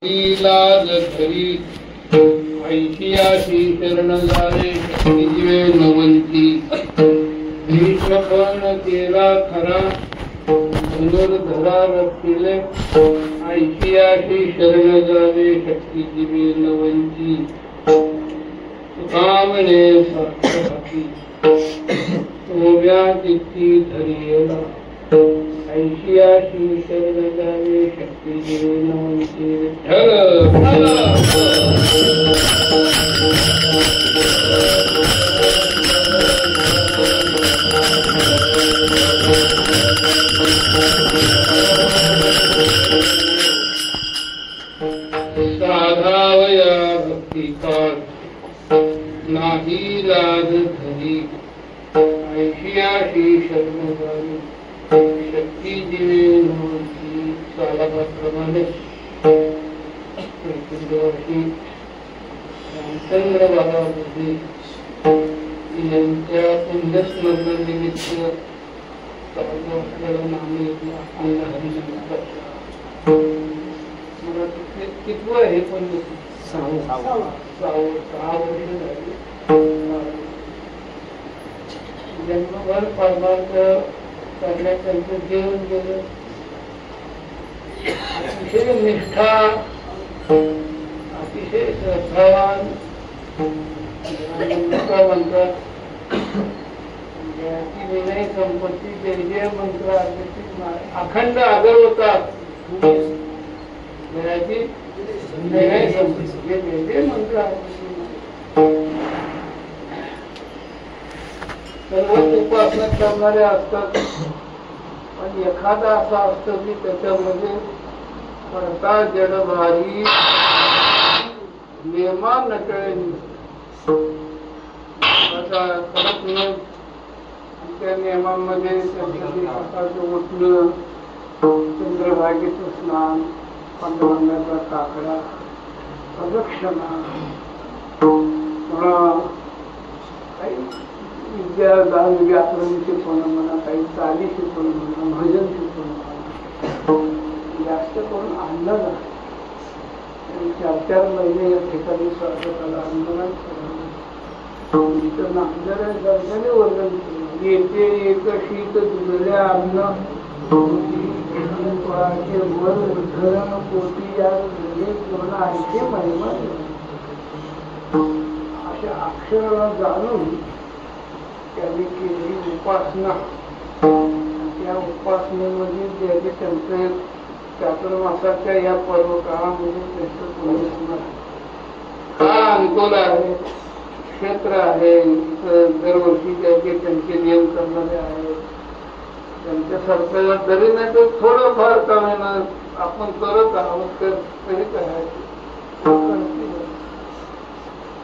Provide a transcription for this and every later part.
लाज धरी ऐतिहासी शरण झाले जीवे नवंती भीष्मपण केला खरा धनुर्धरा रक्षिले ऐतिहासी शरण झाले शक्ती जीवे नवंती कामने साक्षी ओव्या चित्ती धरियला ऐतिहासी शरण झाले शक्ती जीवे नवंती साधावया भक्तिकार नाही लाज धरी ऐतिहासी शरण झाले शक्ती जीवे नवंती सालाप्रमाणे वर्षी रामचंद्र बाबामध्ये यांच्या पुण्यस्मरणानिमित्त नामे मला कितवं आहे पण 6 वर्ष झाली जन्मभर परमार्थ करण्यात त्यांचं जीवन गेलं. अतिशय निष्ठा अतिशय श्रद्धावान म्हणतात विनय संपत्ती जय जय मंत्र अखंड आदर होतात विनय संपत्ती जय जय मंत्र सर्वच उपासना करणारे असतात पण एखादा असा असतो की त्याच्यामध्ये पडता जडभारी नेमा नटळे त्या नियमांमध्ये सकाळचं उठणं चंद्रभागेचं स्नान पांडुरंगाचा काकडा प्रदक्षिणा काही विद्या दान व्याकरण शिकवणं म्हणा काही चाली शिकवणं म्हणा भजन शिकवणं म्हणा जास्त करून आंदोलन 4-4 महिने या ठिकाणी स्वागताला आंदोलन तिथं नांदर्याने वर्णन केलं येते एक शीत दुधल्या अन्न वर धरण पोटी या पूर्ण ऐके महिमा अशा अक्षराला जाणून त्यांनी केलेली उपासना त्या उपासनेमध्ये ज्याचे त्यांचे चातुर्मासाच्या या पर्व काळामध्ये त्यांचं पुण्यस्मरण हा अनुकूल आहे क्षेत्र आहे दरवर्षी त्याचे त्यांचे नियम करणारे आहेत त्यांच्यासारखं जरी नाही तर थोडंफार कमी आपण करत आहोत तर तरी करायचं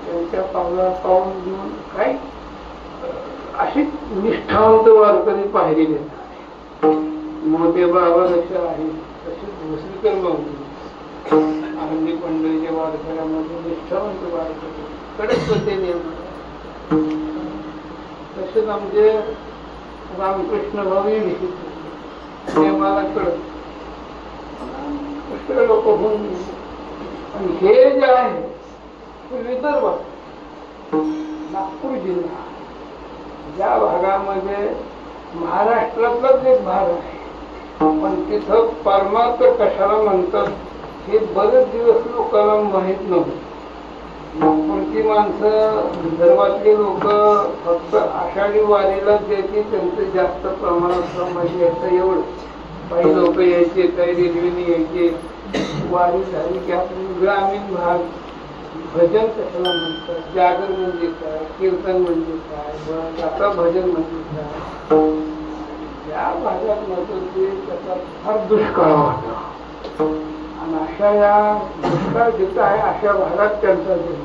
त्यांच्या पावला पाहून घेऊन काही अशी निष्ठावंत वारकरी पाहिली देतात मोठे बाबा जसे आहेत तसे भोसरीकर बाबू आनंदी पंढरीच्या वारकऱ्यामध्ये निष्ठावंत वारकरी कडक होते नियम तसेच आमचे रामकृष्ण भाऊ नियमाला कडक कष्ट लोक होऊन आणि हे जे आहे ते विदर्भात नागपूर जिल्हा ज्या भागामध्ये महाराष्ट्रातलाच एक भाग आहे पण तिथं परमार्थ कशाला म्हणतात हे बरेच दिवस लोकांना माहीत नव्हतं. नागपूरची माणसं विदर्भातली लोक फक्त आषाढी वारीला ज्याची त्यांचं जास्त प्रमाणात माहिती यायचं एवढं काही लोक यायचे काही रेल्वेने यायचे वारी झाली की आपण ग्रामीण भाग भजन कशाला म्हणतात जागर म्हणजे काय कीर्तन म्हणजे काय आता भजन म्हणजे काय या भागात नसून ते त्याचा फार दुष्काळ होता आणि अशा या दुष्काळ जिथं आहे अशा भागात त्यांचा जन्म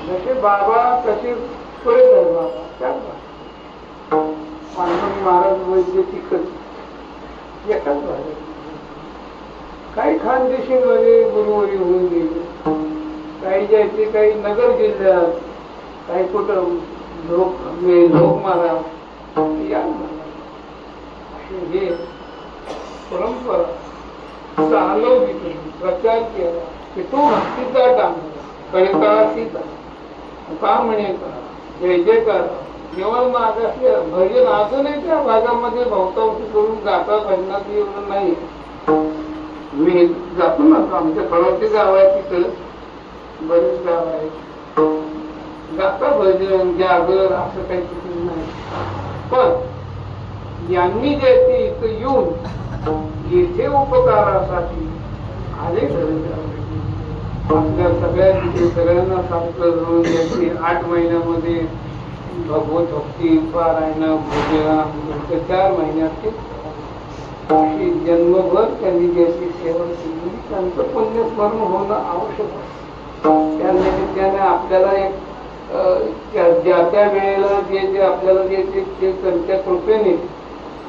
जसे बाबा तसे पुढे आहे बाबा त्याच पांडुरंग महाराज वैद्य तिकड एकाच भागात काही खानदेशीमध्ये गुरुवारी होऊन गेले काही जायचे काही नगर जिल्ह्यात काही कुठं लोक मारा या हे परंपरा चालवली, प्रचार केला की तो भक्तीचा टांगला कळकाळातीचा का म्हणे का जय जयकार केवळ मागासले भजन अजूनही त्या भागामध्ये भवतावती करून गाता भजनात एवढं नाही. मी जातो ना आमच्या फळवती गाव आहे तिकडं बरेच गाव आहे गाता भजन जागर असं काही तिथे नाही. पण यांनी जे ते इथं येऊन येथे उपकारासाठी आले आपल्या सगळ्या तिथे सगळ्यांना सांगतो 8 महिन्यामध्ये भगवत भक्ती पारायण भोजन 4 महिन्यात अशी जन्मभर त्यांनी ज्याची सेवा केली त्यांचं पुण्यस्मरण होणं आवश्यक आहे. त्या निमित्ताने आपल्याला एक ज्या त्या वेळेला जे जे आपल्याला जे त्यांच्या कृपेने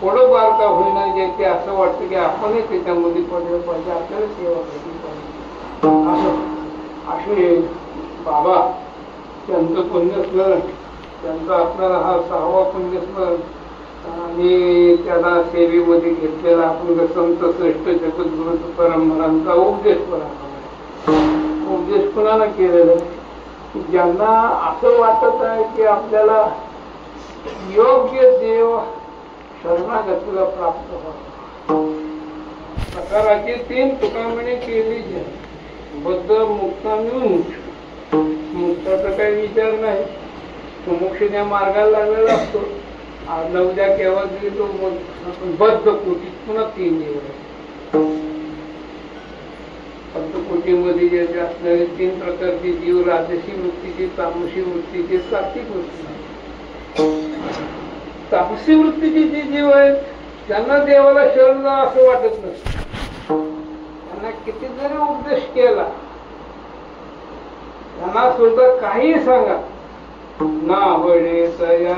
थोडं बारका होईना जे ते असं वाटतं की आपणही त्याच्यामध्ये पडलं पाहिजे आपल्याला सेवा केली पाहिजे असं असे बाबा त्यांचं पुण्यस्मरण त्यांचा आपल्याला हा 6वा पुण्यस्मरण आणि त्याला सेवेमध्ये घेतलेला आपण संत श्रेष्ठ जगद्गुरु परमहरांचा उपदेश कोणाला केलेला ज्यांना असं वाटत आहे की आपल्याला योग्य देव शरणागतीला प्राप्त व्हावं. प्रकाराची 3 तुकामणी केली बद्ध मुक्ता मिळून मुक्ताचा काही विचार नाही. मोक्षाच्या मार्गाला लागलेला असतो. आज उद्या केव्हा गेली तो बद्ध कोटी पुन्हा 3 दिवस पंचकोटीमध्ये जे असणारे 3 प्रकारचे जीव राजसी वृत्तीचे तामसी वृत्तीचे सात्विक वृत्ती. तामसी वृत्तीचे जे जीव आहेत त्यांना देवाला शरण जा असं वाटत नसतं. त्यांना किती जरी उपदेश केला त्यांना सुद्धा काही सांगा नावडे तया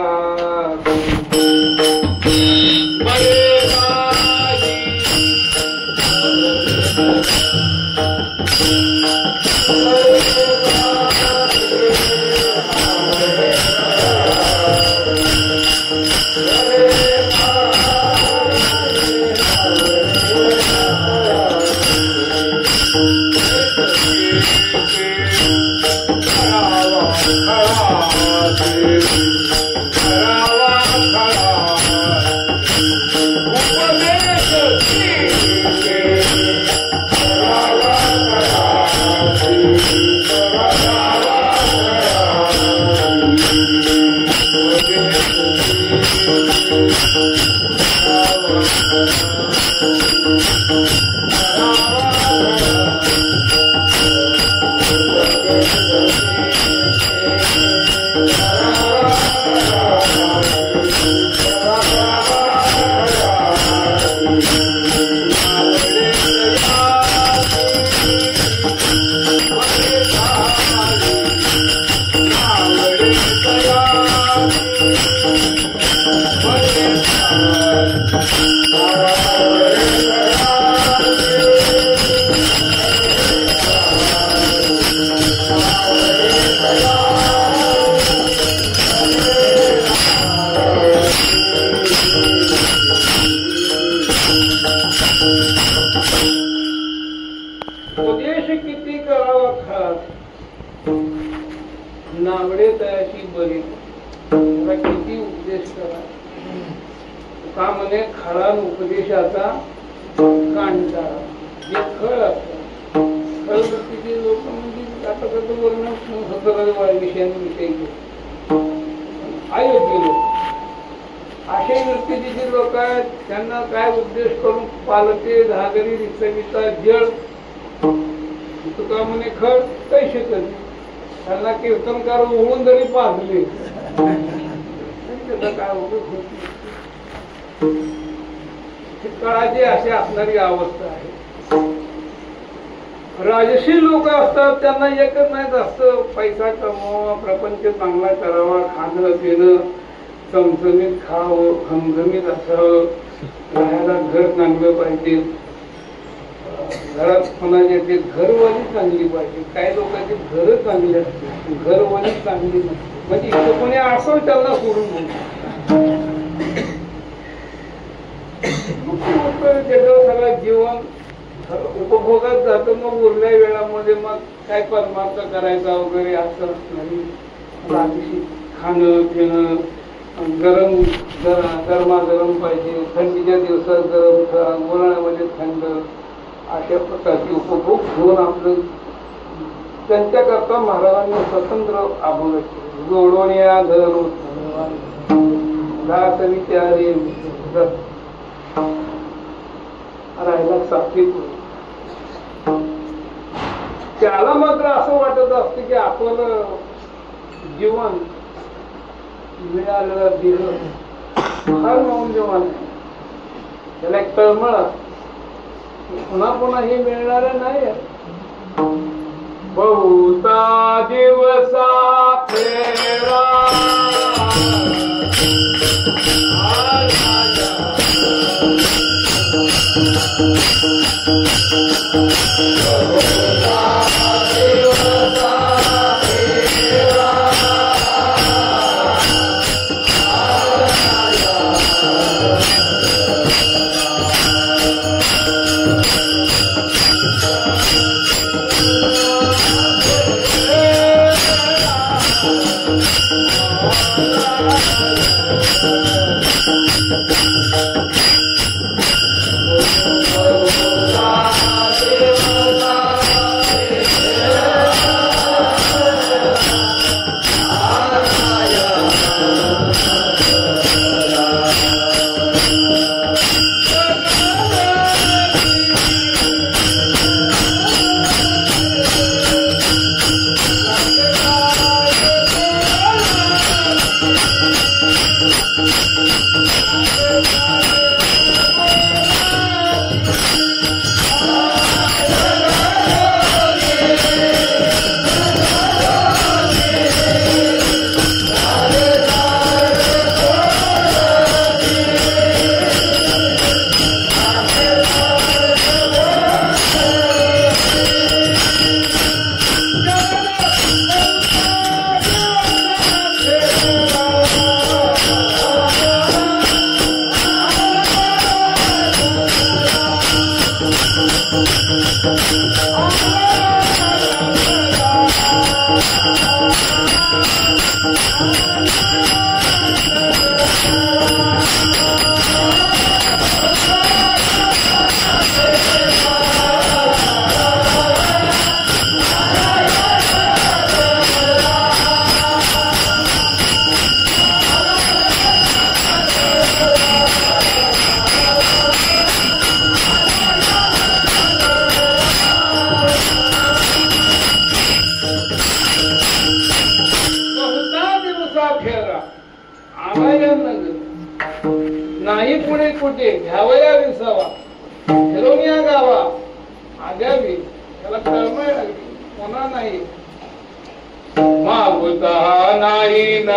उपदेश किती करावा खास नावडे तयाशी बरी किती उपदेश करा का म्हणे खळान उपदेशाचा कांटा जे खळ असतात खळ वृत्तीचे लोक म्हणजे आता कसं वर्णन विषयांविषयी अयोग्य लोक असे वृत्तीचे जे लोक आहेत त्यांना काय उपदेश करून पालते धागरी रिचविता जळ तुका म्हणे खळ काही शकत त्यांना कीर्तनकार होऊन जरी पाजले त्याचा काय उपयोग होत नाही. काळाची अशी असणारी अवस्था आहे. राजसी लोक असतात त्यांना एकच नाही जास्त पैसा कमवावा प्रपंच चांगला करावा खाणं पिणं चमचमीत खावं खमखमीत असावं राहायला घर चांगलं पाहिजे घरात कोणाचे ते घरवाली चांगली पाहिजे. काही लोकांची घर चांगली असते घरवाली चांगली नसते म्हणजे इथं कोणी असं त्यांना सोडून जगात सगळं जीवन उपभोगात जातो, मग उरल्या वेळामध्ये मग काय परमार्थ करायचा वगैरे असं नाही. रात्रीशी खाणं पिणं, गरम गरमागरम पाहिजे, थंडीच्या दिवसात गरम खा, उन्हाळ्यामध्ये थंड, अशा प्रकारचे उपभोग घेऊन आपलं त्यांच्याकरता महाराजांनी स्वतंत्र अभंग केले. जोडवण्या धरून विचारे राहिला सात्विक. त्याला मात्र असं वाटत असतं की आपलं जीवन मिळालेलं दिलं फार मौल्यवान आहे. त्याला एक तळमळ असते, पुन्हा पुन्हा हे मिळणार नाही. बहुता दिवसा फेरा नाही पुढे कुठे घ्यावया विसावा, फिरून या गावा आद्यावी. त्याला तळमळ लागली, पुन्हा नाही मागुता नाही न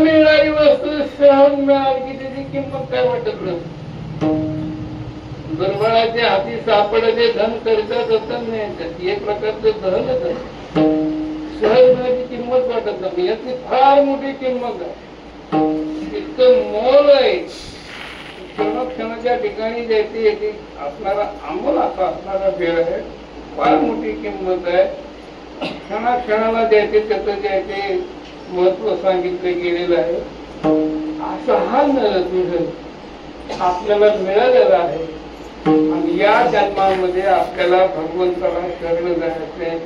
मिळणारी वस्तू सहज मिळाली की त्याची किंमत काय वाटत नसते. दुर्बळाच्या हाती सापडले धन करतात असं नाही, एक प्रकारचं धनच आहे. सहज मिळाची किंमत वाटत नाही, याची फार मोठी किंमत आहे, इतकं मोल आहे. क्षणोक्षणाच्या ठिकाणी ज्याची याची असणारा अंमल असा असणारा वेळ आहे, फार मोठी किंमत आहे. क्षणाक्षणाला ज्याचे त्याचं ज्याचे महत्व सांगितलं गेलेलं आहे. असं हा नरक आपल्याला मिळालेला आहे. आणि या जन्मामध्ये आपल्याला भगवंताला शरण जायचंय,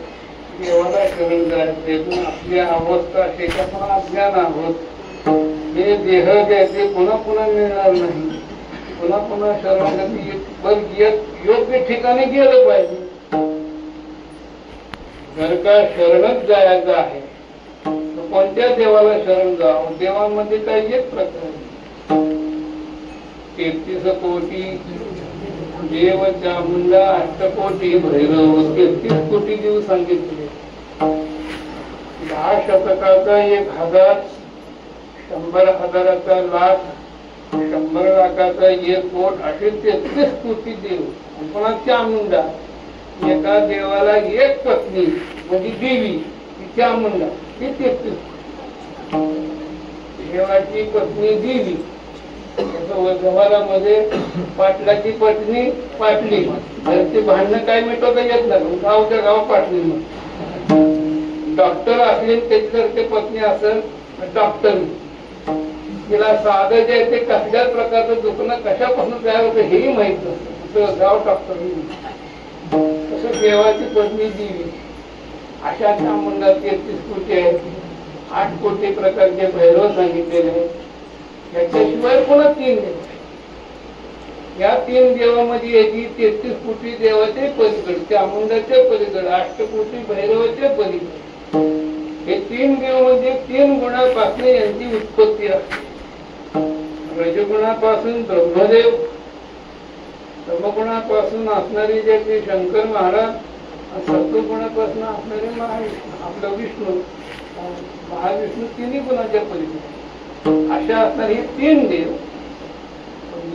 देवाला शरण जायचंय. पण आपली अवस्था अशी का पण अज्ञान आहोत. हे देह द्यायचे पुन्हा पुन्हा मिळणार नाही. पुन्हा पुन्हा शरणागती योग्य ठिकाणी गेलं पाहिजे. जर का शरणच जायचं आहे तर कोणत्या देवाला शरण जावं. देवामध्ये काही एक प्रकार 33 कोटी देव चामुंडा, अष्टकोटी भैरव, 33 कोटी देव सांगितले. 10 शतकाचा 1,000, 100,000चा लाख, 100 लाखाचा 1 कोट, असे 33 कोटी देव. पुन्हा चामुंडा, एका देवाला 1 पत्नी म्हणजे देवी, ती चामुंडा, ती 33. देवाची पत्नी देवी, व्यवहारामध्ये पाटलाची पत्नी पाटली, घरचे भांडणं काय मिटवता येत नाही, गावच्या गाव पाटली. मग डॉक्टर असले त्याच्यासारखे पत्नी असेल डॉक्टर, तिला साधं जे आहे ते कसल्याच प्रकारचं दुखणं कशापासून तयार होतं हेही माहित नसतं, गाव डॉक्टर. तसं देवाची पत्नी देवी, अशा चामुंडा 33 कोटी आहेत. 8 कोटी प्रकारचे भैरव सांगितलेले आहेत. याच्याशिवाय पुन्हा 3 देव. या 3 देवामध्ये याची 33 कोटी देवाचे पलीकड, चामुंडाचे पलीकड, 8 कोटी भैरवाचे पलीकड. हे 3 देव म्हणजे 3 गुणापासून यांची उत्पत्ती असते. रजगुणापासून ब्रह्मदेव, तमगुणापासून असणारी जे ते शंकर महाराज, सत्वगुणापासून असणारे महाविष्णू, आपलं विष्णू महाविष्णू, 3 गुणाच्या पलीकडे अशा असणारे 3 देव.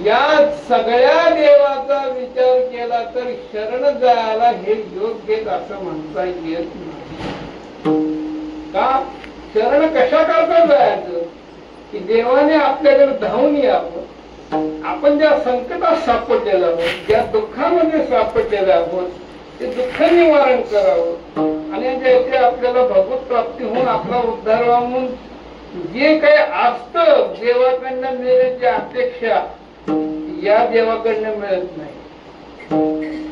या सगळ्या देवाचा विचार केला तर शरण जायला हे योग्य असं म्हणता येत नाही. का? शरण कशा करता जायचं की देवाने आपल्याकडे धावून यावं. आपण ज्या संकटात सापडलेलो आहोत, ज्या दुःखामध्ये सापडलेलो आहोत, ते दुःख निवारण करावं आणि ज्याचे आपल्याला भगवत प्राप्ती होऊन आपला उद्धार म्हणून जे काही असतं देवाकडनं मिळण्याची अपेक्षा या देवाकडनं मिळत नाही.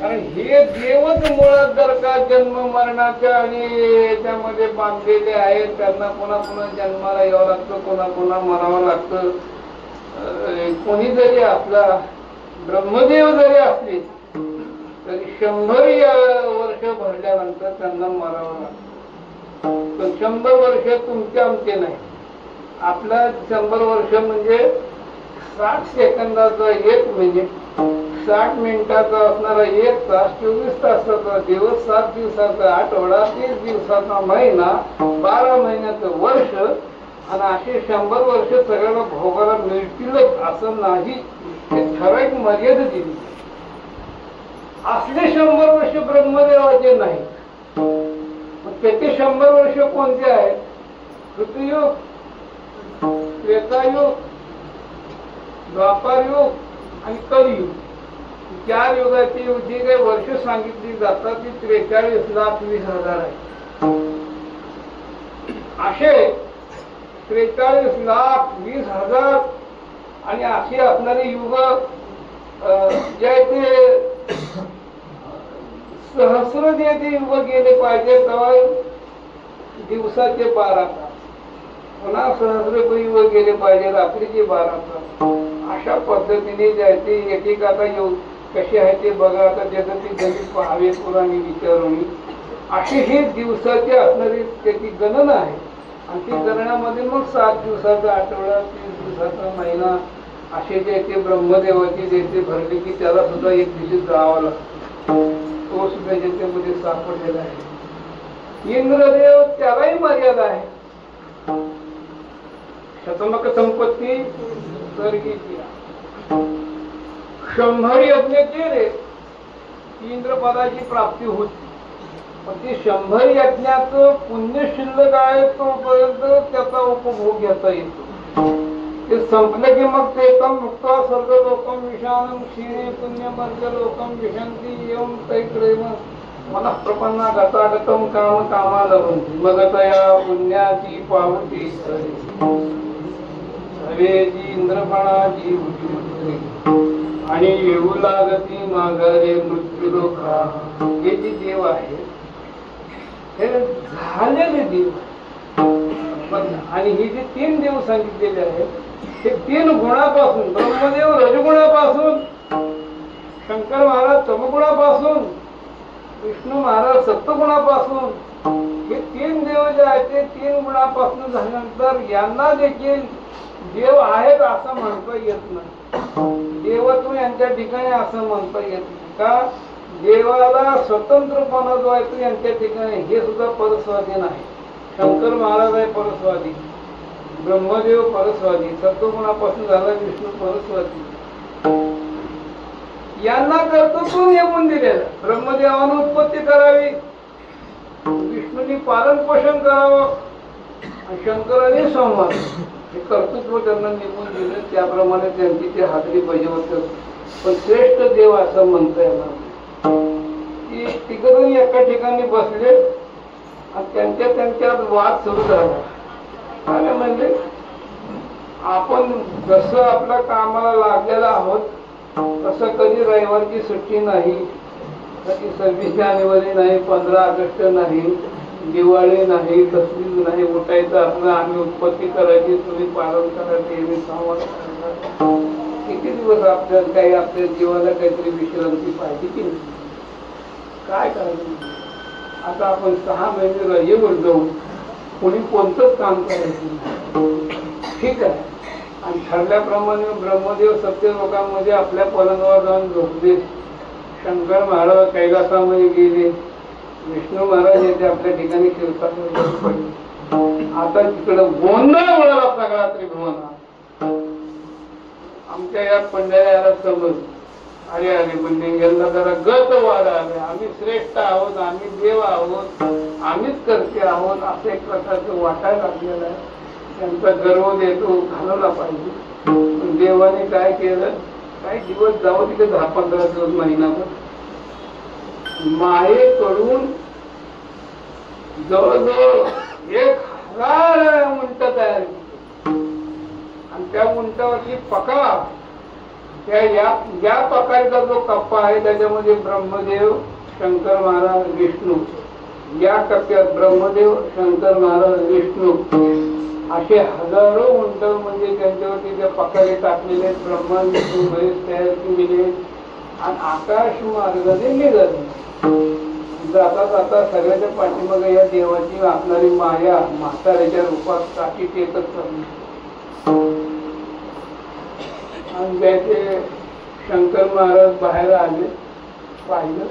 कारण हे देवच मुळात जर का जन्म मरणाच्या आणि याच्यामध्ये बांधलेले आहेत, त्यांना पुन्हा पुन्हा जन्माला यावं लागतं, पुन्हा पुन्हा मरावं लागतं. कोणी जरी असला, ब्रह्मदेव जरी असले तरी 100 वर्ष भरल्यानंतर त्यांना मरावं लागतं. पण 100 वर्ष तुमचे आमचे नाही. आपला 100 वर्ष म्हणजे 60 सेकंदाचा 1 मिनिट, 60 मिनिटाचा असणारा 1 तास, 24 तासाचा दिवस, 7 दिवसाचा आठवडा, 30 दिवसाचा महिना, 12 महिन्याचं वर्ष, आणि असे 100 वर्ष सगळ्याला भोगायला मिळतीलच असं नाही. हे ठराविक मर्यादा दिली. असले 100 वर्ष ब्रह्मदेवाचे नाही. त्याचे 100 वर्ष कोणते आहेत? कृतयुग, त्रेतायुग, द्वापारयुग आणि कलियुग. 4 युगाची जी काही वर्ष सांगितली जातात ती 43,20,000 आहे. असे 43,20,000 आणि अशी असणारे युग जे ते सहस्र जे ते युग गेले पाहिजे तेव्हा दिवसाचे 12 तास, पुन्हा सहस्र युग गेले पाहिजे रात्रीचे 12 तास. अशा पद्धतीने जायचे. एकेकाचा योग कशी आहे ते बघा. आता त्याचं ते गणित पाहावे पुराणी विचारून. अशी ही दिवसाची असणारी त्याची गणना आहे. आणि ती गणनामध्ये मग 7 दिवसाचा आठवडा, 30 दिवसाचा महिना असे जे ते ब्रह्मदेवाची जे भरले की त्याला सुद्धा एक दिवशी जावं लागतं. तो सुद्धा ज्याच्यामध्ये सापडलेला आहे. इंद्रदेव त्यालाही मर्यादा आहे. शतमक संपत्ती स्वर्गीची 100 यज्ञ केले इंद्रपदाची प्राप्ती होती. पण ते 100 यज्ञाचं पुण्य शिल्लक आहे तोपर्यंत त्याचा उपभोग घेता येतो. ते संपले की मग ते एकदम मुक्त सर्व लोकम विषाणम क्षीणे पुण्यमर्ग लोकम विशंती येऊन तैत्रेम मला प्रपन्ना गतागतम काम कामाला म्हणते. मग या पुण्याची पावती हवेची इंद्रपणाची आणि येऊ लागती माघारे मृत्यू लोका. हे जे देव आहे हे झालेले देव. आणि हे जे 3 देव सांगितलेले आहेत हे 3 गुणापासून, ब्रह्मदेव रजगुणापासून, शंकर महाराज तमगुणापासून, विष्णू महाराज सत्वगुणापासून, हे 3 देव जे आहेत ते 3 गुणापासून झाल्यानंतर यांना देखील देव आहेत असं म्हणता येत नाही. देवत्व यांच्या ठिकाणी असं म्हणता येत का देवाला स्वतंत्रपणा जो आहे तो यांच्या ठिकाणी हे सुद्धा परस्वाधीन आहे. शंकर महाराज आहे परस्वाधी, ब्रह्मदेव परस्वाधी, सत्वगुणापासून झाला विष्णू परस्वाधी. यांना कर्तृत्व नेमून दिलेलं. ब्रह्मदेवानं उत्पत्ती करावी, विष्णूंनी पालन पोषण करावं आणि शंकराने संवाद, हे कर्तृत्व त्यांना नेमून दिलं. त्याप्रमाणे त्यांची ते हाजरी बजावत. पण श्रेष्ठ देव असं म्हणता येणार की तिकडून एका ठिकाणी बसले आणि त्यांच्यात वाद सुरू झाला. काय म्हणजे आपण जसं आपल्या कामाला लागलेला आहोत तसं कधी रविवारची सुट्टी नाही, कधी 26 जानेवारी नाही, 15 ऑगस्ट नाही, दिवाळी नाही, तसलीच नाही. उठायचं आपलं, आम्ही उत्पत्ती करायची, तुम्ही पालन करायचे, मी संवाद करायचा. किती दिवस आपल्याला काही आपल्या जीवाला काहीतरी विश्रांती पाहिजे की नाही? काय करायचं आता आपण 6 महिने रजेवर जाऊन कोणी कोणतंच काम करायचं ठीक आहे. आणि ठरल्याप्रमाणे ब्रह्मदेव सत्य लोकांमध्ये आपल्या पलंगावर जाऊन झोपले. शंकर महाराज कैलासामध्ये गेले, विष्णू महाराज येथे आपल्या ठिकाणी कीर्तनामध्ये पडले. आता तिकडं गोंधळ उडाला सगळा त्रिभुवनात. आमच्या या पंढऱ्याला समज अरे अरे म्हणजे यंदा जरा गत वाढ आले, आम्ही श्रेष्ठ आहोत, आम्ही देव आहोत, आम्हीच करते आहोत असं एक प्रकारचं वाटायला लागलेलं आहे. त्यांचा गर्व देतो घालवला पाहिजे. पण देवाने काय केलं, काही दिवस जाऊ तिथे 10-15 दिवस महिनाभर मायेकडून जवळजवळ 1000 उंट तयार केली. आणि त्या उंटावरची पका त्या या पकारीचा जो कप्पा आहे त्याच्यामध्ये ब्रह्मदेव, शंकर महाराज, विष्णू, या कप्प्यात ब्रह्मदेव, शंकर महाराज, विष्णू असे हजारो उंट म्हणजे त्यांच्यावरती त्या पकारे टाकलेले आहेत. ब्रह्मा विष्णू महेश तयार केलेले आणि आकाश मार्गाने निघाले. जाता जाता सगळ्याच्या पाठीमागे या देवाची आपणारी माया म्हाताऱ्याच्या रूपात काठी टेकत चालली. आणि त्याचे शंकर महाराज बाहेर आले, पाहिलं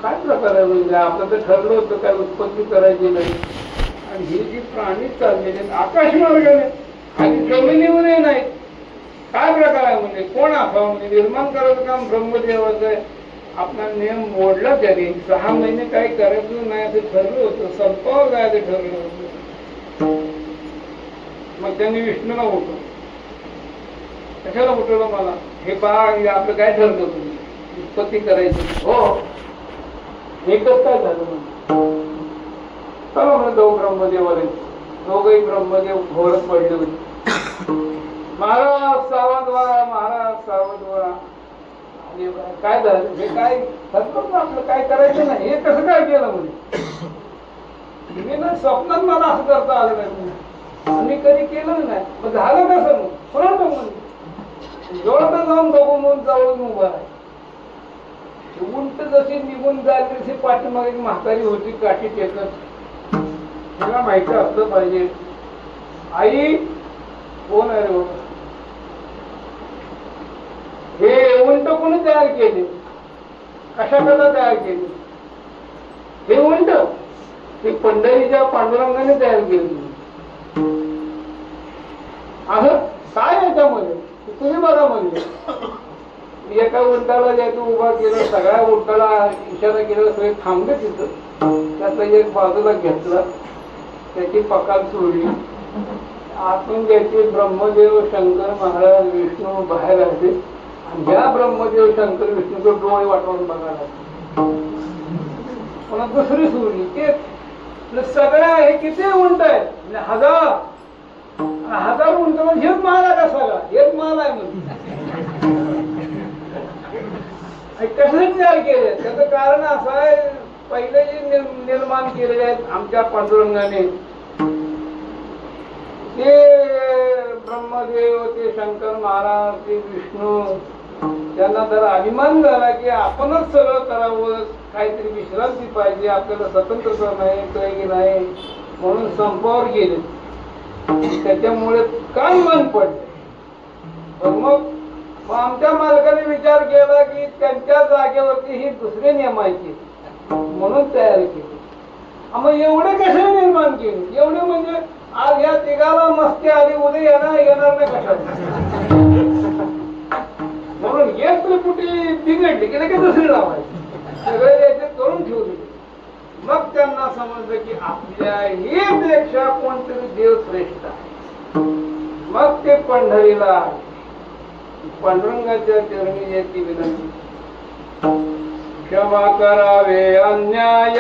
काय प्रकार आहे म्हणजे आपलं तर ठरलं होतं काय उत्पत्ती करायची नाही. आणि ही जी प्राणी चाललेले आकाश मार्गाने आणि जमिनीवरही नाही, काय प्रकार आहे म्हणजे कोण असावं म्हणजे निर्माण करायचं काम ब्रह्मदेवाचं आहे. आपला नियम मोडला तरी 6 महिने काही करायचं नाही असं ठरलं होतं, संपावर जायचं ठरलं होतं. मग त्यांनी विष्णूला उठवलं. कशाला उठवलं मला, हे पहा आपलं काय ठरलं तुम्ही उत्पत्ती करायची. हो एकच काय झालं म्हणजे चला म्हणून जाऊ ब्रह्मदेवाला. दोघही ब्रह्मदेव घोरत पडले होते. महाराज सावध व्हा, महाराज सावध व्हा. काय झालं हे काय ठरलं आपलं काय करायचं नाही, हे कसं काय केलं म्हणजे मी ना स्वप्नात मला असं करता आलं नाही, आम्ही कधी केलं नाही. मग झालं कसं मग पुन्हा म्हणजे जोरात जाऊन बघू म्हणून जाऊन उभा आहे. उंट जशी निघून जाईल तशी पाठीमागे म्हातारी होती काठी टेकत. मला माहिती असलं पाहिजे आई कोण आहे रे, हे उंट कोणी तयार केले, कशाकरता तयार केले हे उंट, ते पंढरीच्या पांडुरंगाने तयार केले. असं काय याच्यामध्ये तुम्ही बघा म्हणजे एका उंटाला ज्यातून उभा केलं, सगळ्या उंटाला इशारा केला, सगळे थांबले तिथं. त्याचा एक बाजूला घेतला, त्याची पकाल सोडली. आतून ज्याचे ब्रह्मदेव, शंकर महाराज, विष्णू बाहेर आले आणि या ब्रह्मदेव, शंकर, विष्णूचे डोळे वाटवून बघायला. पुन्हा दुसरी सोडली, ते सगळ्या हे किती उंट आहेत म्हणजे 1000 उंट म्हणजे हेच माल आहे का सगळा, हेच माल आहे म्हणजे कसे तयार केले. त्याचं कारण असं आहे, पहिले जे निर्माण केलेले आहेत आमच्या पांडुरंगाने, ते ब्रह्मदेव, ते शंकर महाराज, ते विष्णू, त्यांना जरा अभिमान झाला की आपणच सगळं करावं, काहीतरी विश्रांती पाहिजे, आपल्याला स्वतंत्रता नाही नाही म्हणून संपावर गेले. त्याच्यामुळे काम बंद पडले. तर मग आमच्या मालकाने विचार केला की त्यांच्या जागेवरती ही दुसरे नियमायची म्हणून तयार केली. मग एवढे कशाने निर्माण केले? एवढे म्हणजे आज या तिघाला मस्ती आली, उद्या येणार नाही कशाला. म्हणून एक त्रिपुटी बिघडली की लगेच दुसरी लावायची, सगळे याचे करून ठेवले. मग त्यांना समजलं की आपल्याही पेक्षा कोणतरी देव श्रेष्ठ आहे. मग ते पंढरीला पांडुरंगाच्या चरणी याची विनंती, क्षमा करावे अन्याय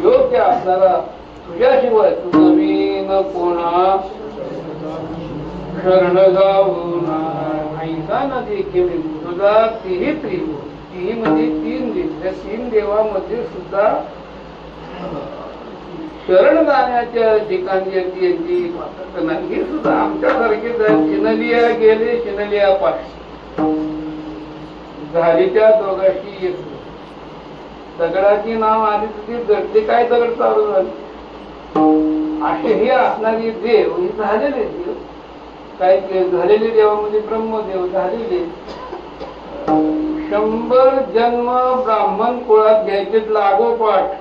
योग्य असणारा तुझ्याशिवाय तू नवीन कोणा शरण जाऊन ऐसा न देखील तुझा तिही त्रिभुवन, तिही म्हणजे तीन देव, त्या तीन देवामध्ये सुद्धा शरण जाण्याच्या ठिकाणी यांची वाटत नाही. हे सुद्धा आमच्यासारखेच आहे. शिनलिया गेले शिनलिया पाशी झाली त्या दोघांशी एक दगडाची नाव आली तुझी जडते काय दगड चालू झाली. असे हे असणारी देव हे झालेले देव, काय झालेले देवामध्ये ब्रह्मदेव झालेले 100 जन्म ब्राह्मण कुळात घ्यायचे लागोपाठ,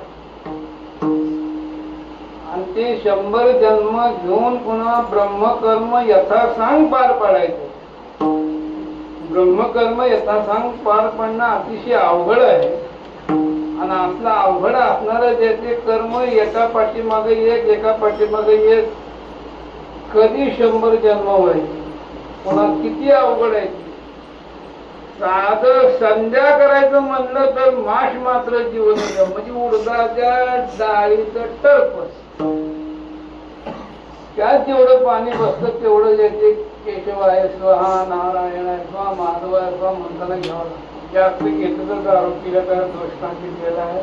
आणि ते 100 जन्म घेऊन पुन्हा ब्रह्मकर्म यथासांग पार पाडायचे. ब्रह्मकर्म यथासांग पार पाडणं अतिशय अवघड आहे. आणि आपला अवघड असणारं ज्याचे कर्म एका पाठीमागे एक एका मागे एक कधी 100 जन्म व्हायचे, पुन्हा किती अवघड आहे. साधं संध्या करायचं म्हणलं तर माश मात्र जीवन म्हणजे उडदाच्या डाळीचं टरपस, त्यात जेवढं पाणी बसतं तेवढं ज्याचे केशवाय स्वाहा नारायणाय स्वाहा माधवाय स्वाहा म्हणताना घ्यावं लागतं. जास्त घेतलं तर दारू पिला तर दोषांती केला आहे.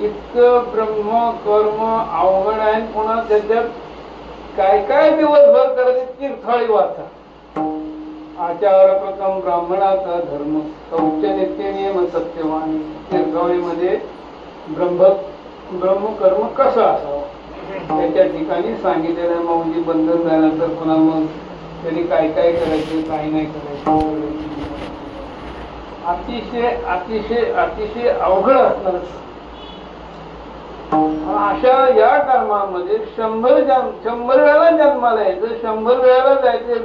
इतकं ब्रह्म कर्म अवघड आहे. पुन्हा त्याच्यात काय काय दिवसभर करायचे तीर्थाळी वाचा, आचार प्रथम ब्राह्मणाचा धर्म, शौच नित्य नियम सत्यवान. तीर्थावळीमध्ये ब्रह्मकर्म कसं असावं त्याच्या ठिकाणी सांगितलेलं आहे. मग बंधन झाल्यानंतर पुन्हा मग त्यांनी काय काय करायचे काय नाही करायचे अतिशय अतिशय अतिशय अवघड असणार. अशा या कर्मामध्ये 100 वेळा जन्माला यायचं, 100 वेळाला जायचे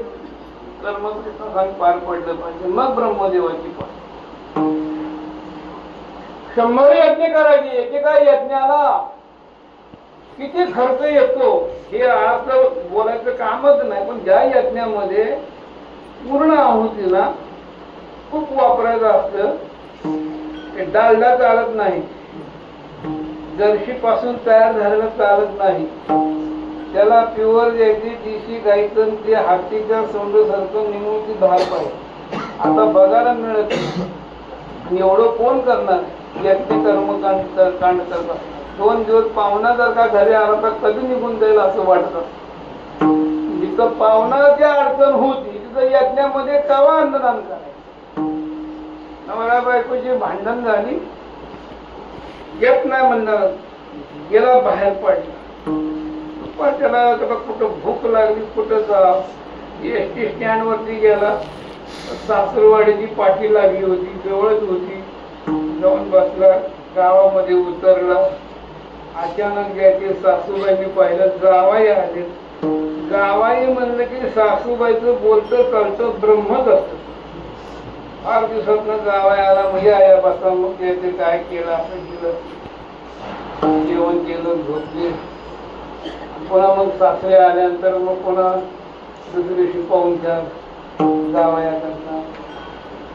कर्मकृष्ण पार पडलं पाहिजे, मग ब्रह्मदेवाची पार. 100 यज्ञ करायचे. एकेका यज्ञाला किती खर्च येतो हे असं बोलायचं कामच नाही, पण ज्या यज्ञामध्ये पूर्ण आहुतीला खूप वापरायचं असतं, ते डालडा चालत नाही, जर्शी पासून तयार झालेलं चालत नाही, त्याला प्युअर द्यायची देशी गाईचं ते हातीच्या सोंडसारखं निमून ती धार पाहिजे. आता बघायला मिळत नाही. एवढं कोण करणार यज्ञ कर्मकांड करतात. 2 दिवस पाहुणा जर का घरी आला तर कधी निघून जाईल असं वाटत. जिथं पाहुणाची अडचण होती तिथं यज्ञामध्ये केव्हा अन्नदान करायचं. नवरा बायकोची भांडण झाली, येत नाही म्हणणार, गेला बाहेर पडला. पण त्याला कुठं भूक लागली, कुठं जा, एसटी स्टँड वरती गेला, सासरवाडीची पाठी लागली होती, जवळच होती, जाऊन बसला, गावामध्ये उतरला. अचानक ज्याचे सासूबाईंनी पाहिलं, जावाई आले. जावाई म्हणलं की सासूबाईचं बोलतं कळतं ब्रह्मच असत. फार दिवसात जावाई आला, म्हणजे आया बसा, मग त्याचे काय केलं, असं केलं, जेवण केलं, झोपले. पुन्हा मग सासरे आल्यानंतर मग पुन्हा दुसऱ्या दिवशी पाहुणचार जावया करता.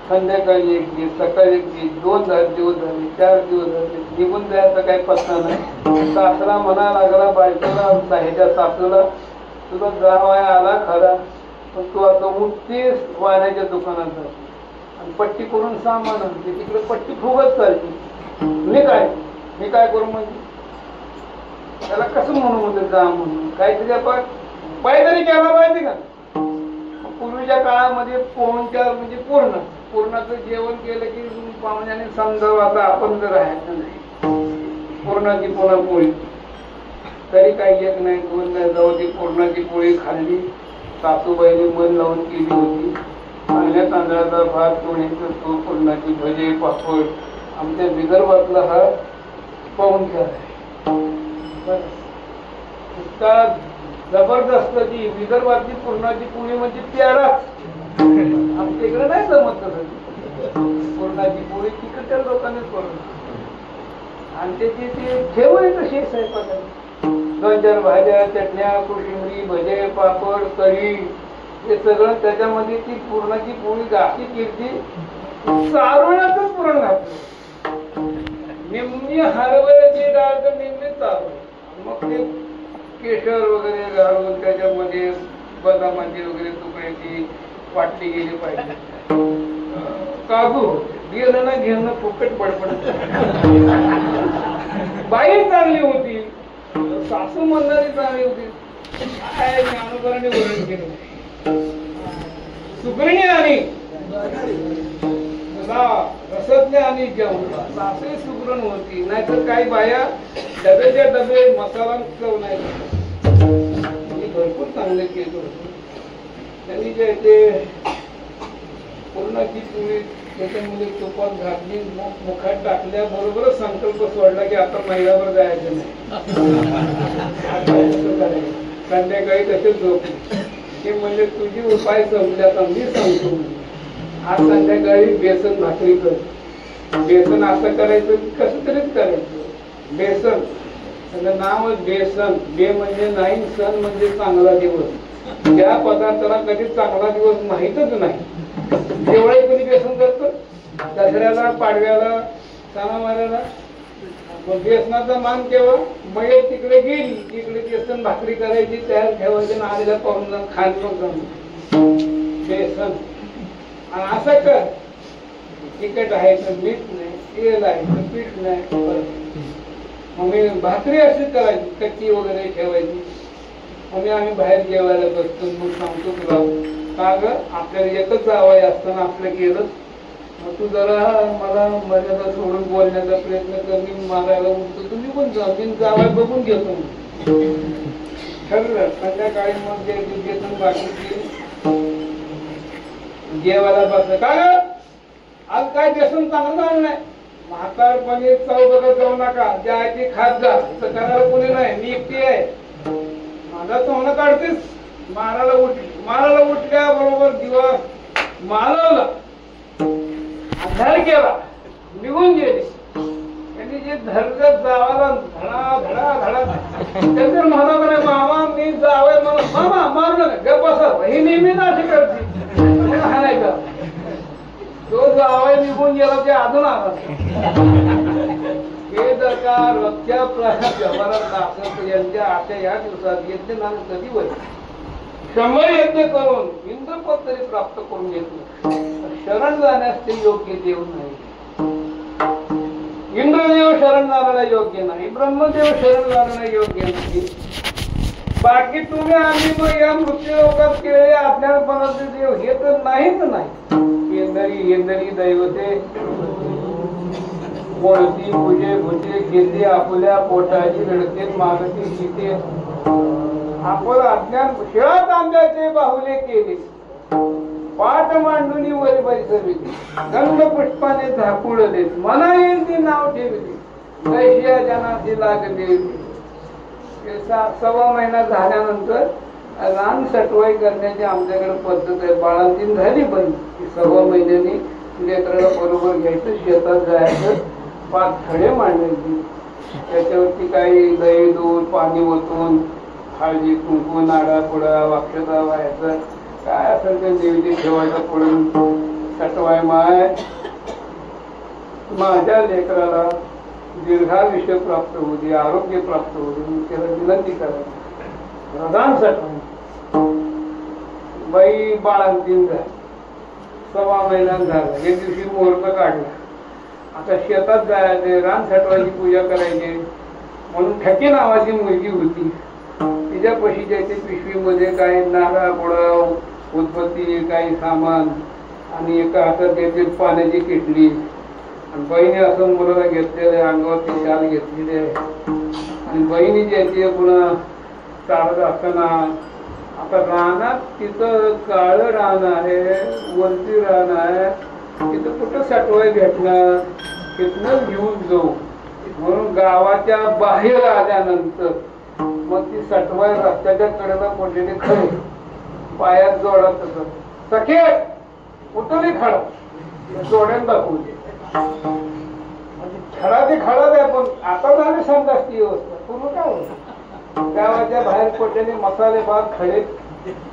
संध्याकाळी एक दिवस, सकाळी एक दिवस, 2 दिवस झाले, 4 दिवस झाले, निघून जायचा काही पत्ता नाही. सासरा म्हणा लागला बायकोला, ह्याच्या सासूला, तुला जावया आला खरा, पण तू आता उठतेस वाण्याच्या दुकानात आणि पट्टी करून सामान आणते, तिकडे पट्टी फुगत चालते. मी काय करू म्हणजे त्याला कसं म्हणू म्हणते जा म्हणून, काय त्याच्या पाय तरी केला पाहिजे का. पूर्वीच्या काळामध्ये पाहुणचार म्हणजे पूर्णाचं जेवण केलं की पाहुण्याने समजावं आता आपण जर राहायचं नाही. पूर्णाची पुन्हा पोळी तरी काही एक नाही, 2 नाही, जाऊ ती पूर्णाची पोळी खाल्ली. सासूबाईने मन लावून केली होती. चांगल्या तांदळाचा भात, पोळीचं तूप, पूर्णाची भजे, पापड. आमच्या विदर्भातला हा पाहुणचार आहे. इतका जबरदस्त की विदर्भातली पूर्णाची पोळी म्हणजे प्याराच. आमच्या इकडे नाही जमत तसं. पूर्णाची पोळी तिकडच्या लोकांनीच करून आणि त्याची ती ठेवण कशी स्वयंपाकाची, 2-4 भाज्या, चटण्या, कोशिंबरी, भजे, पापड, कढी, हे सगळं त्याच्यामध्ये ती पूर्णाची पोळी गाठी किरती चारोळ्यातच पुरण घातलं. निम्मी हरभऱ्याची डाळ तर निम्मी चारोळ, मग ते केशर वगैरे घालून त्याच्यामध्ये बदामाची वगैरे तुकड्याची वाटली गेली पाहिजे. काजू गेलं ना घेणं फुकट पडपडत. बाई चांगली होती, सासू म्हणणारी चांगली होती, काय ज्ञानोबाने वर्णन केलं. सुगरणी आणि रसज्ञ आणि जेवण, सासू सुगरण होती. नाहीतर काही बाया डब्याच्या डबे मसाला चव नाही, भरपूर चांगले केलं होतं त्यांनी. जे ते पूर्णाची पोळी त्याच्यामध्ये तुपात घातली, मुखात टाकल्याबरोबरच संकल्प सोडला की आता महिलावर जायचं नाही. संध्याकाळी तसेच झोपले की म्हणजे तुझी उपाय संपले, आता मी सांगतो. आज संध्याकाळी बेसन भाकरी कर. बेसन असं करायचं की कसं तरीच करायचं. बेसन त्याचं नावच बेसन. बे म्हणजे नाही, सण म्हणजे चांगला दिवस. ज्या पदार्थाला कधी चांगला दिवस माहीतच नाही. जेवढे कोणी बेसन करतं, दसऱ्याला, पाडव्याला, सणावाराला. बेसनाचा मान केव्हा मग तिकडे गेली, तिकडे बेसन भाकरी करायची, तयार ठेवायची, आलेला पाहून खायचं बेसन. आणि असं कर, तिखट आहे तर मीठ नाही, तेल आहे तर पीठ नाही. मग भाकरी अशी करायची, कच्ची वगैरे ठेवायची. मग आम्ही बाहेर जेवायला बसतो. मग सांगतो तुला का ग, आपल्याला एकच जावं असताना आपलं केलं, मग तू जरा मला मर्यादा सोडून बोलण्याचा प्रयत्न कर. मी मारायला उठतो, तुम्ही पण जा, मी जावं बघून घेतो. ठरलं. संध्याकाळी मग बेसन भाकरी जेवायला बसलं. का ग आज काय बेसन चांगलं झालं नाही. म्हातारपणी चव बघत जाऊ नका, ज्या आधी खात जा. करायला कोणी नाही, मी एकटी आहे. माझा चवणं काढतेस, मारायला उठली. मारायला उठल्याबरोबर दिवस मालवला, अंधार केला, निघून गेले. त्यांनी जे धरलं जावाला धडा धडा धडा त्याचं म्हणा म्हणे मामा मी जावय म्हणून मामा मारू नका गप्प बसा, ही नेहमी अशी करते हा नाही का. तो जावय निघून गेला ते अजून आला. हे जर का रोजच्या व्यवहारात दाखल यांच्या आता या दिवसात यज्ञ नाम कधी होईल. 100 यज्ञ करून इंद्रपद तरी प्राप्त करून घेतलं. शरण जाण्यास ते योग्य देव नाही. इंद्रदेव शरण जाण्याला योग्य नाही, ब्रह्मदेव शरण जाण्याला योग्य नाही. बाकी तुम्ही आम्ही मग या मृत्यू लोकात केलेले अज्ञानपणाचे देव हे तर नाहीच नाही. इंद्री दैवते कोणती पूजे भुजे घेते आपल्या पोटाची लढते मागती शिते. आपण अज्ञान शिळा तांब्याचे बाहुले केले, पाठ मांडून वर बैसविली, गंध पुष्पाने झाकूड देत, मना येईल ती नाव ठेवली, कैशिया जनाची लागली. 6 महिना झाल्यानंतर रान सटवाई करण्याची आमच्याकडे पद्धत आहे. बाळांतीन झाली पण 6 महिन्यांनी लेकराला बरोबर घ्यायचं, शेतात जायचं, 5 थडे मांडायची, त्याच्यावरती काही दही दूध पाणी ओतून हळदी कुंकू नाडा पुडा वाक्षता व्हायचं, काय असेल ते देवीची ठेवायचं पडून. सटवाय माय माझ्या लेकराला दीर्घायुष्य प्राप्त होऊ दे, आरोग्य प्राप्त होऊ दे, मी त्याला विनंती करायची. प्रधान सटवाय बाई बाळांतीन झाली, 6 महिन्यात झाला. एक दिवशी मुहूर्त काढला, आता शेतात जायचे, रान सटवायची पूजा करायची म्हणून ठकी नावाची मुलगी होती. तिच्या पशी जायचे पिशवीमध्ये काही नारळ पोळा उत्पत्ती काही सामान आणि एका हातात घेतली पाण्याची किटली. आणि बहिणी असं मुलाला घेतलेले, अंगावरती शाल घेतलेली आहे. आणि बहिणी ज्याची पुन्हा चालत असताना आता रानात तिथं काळ रान आहे, वरती रान आहे, तिथं कुठं सटवाय भेटणार, तिथनच घेऊन जाऊ म्हणून गावाच्या बाहेर आल्यानंतर मग ती सटवाय रस्त्याच्या कडेला पडलेली खडे पायात जोडत तसं सखे उतरली खडा जोड्यान दाखवू दे. खडा ते खडाच आहे, पण आता झाली संडासची व्यवस्था. पूर्ण काय होत गावाच्या बाहेर पडलेले मसाले भात खडे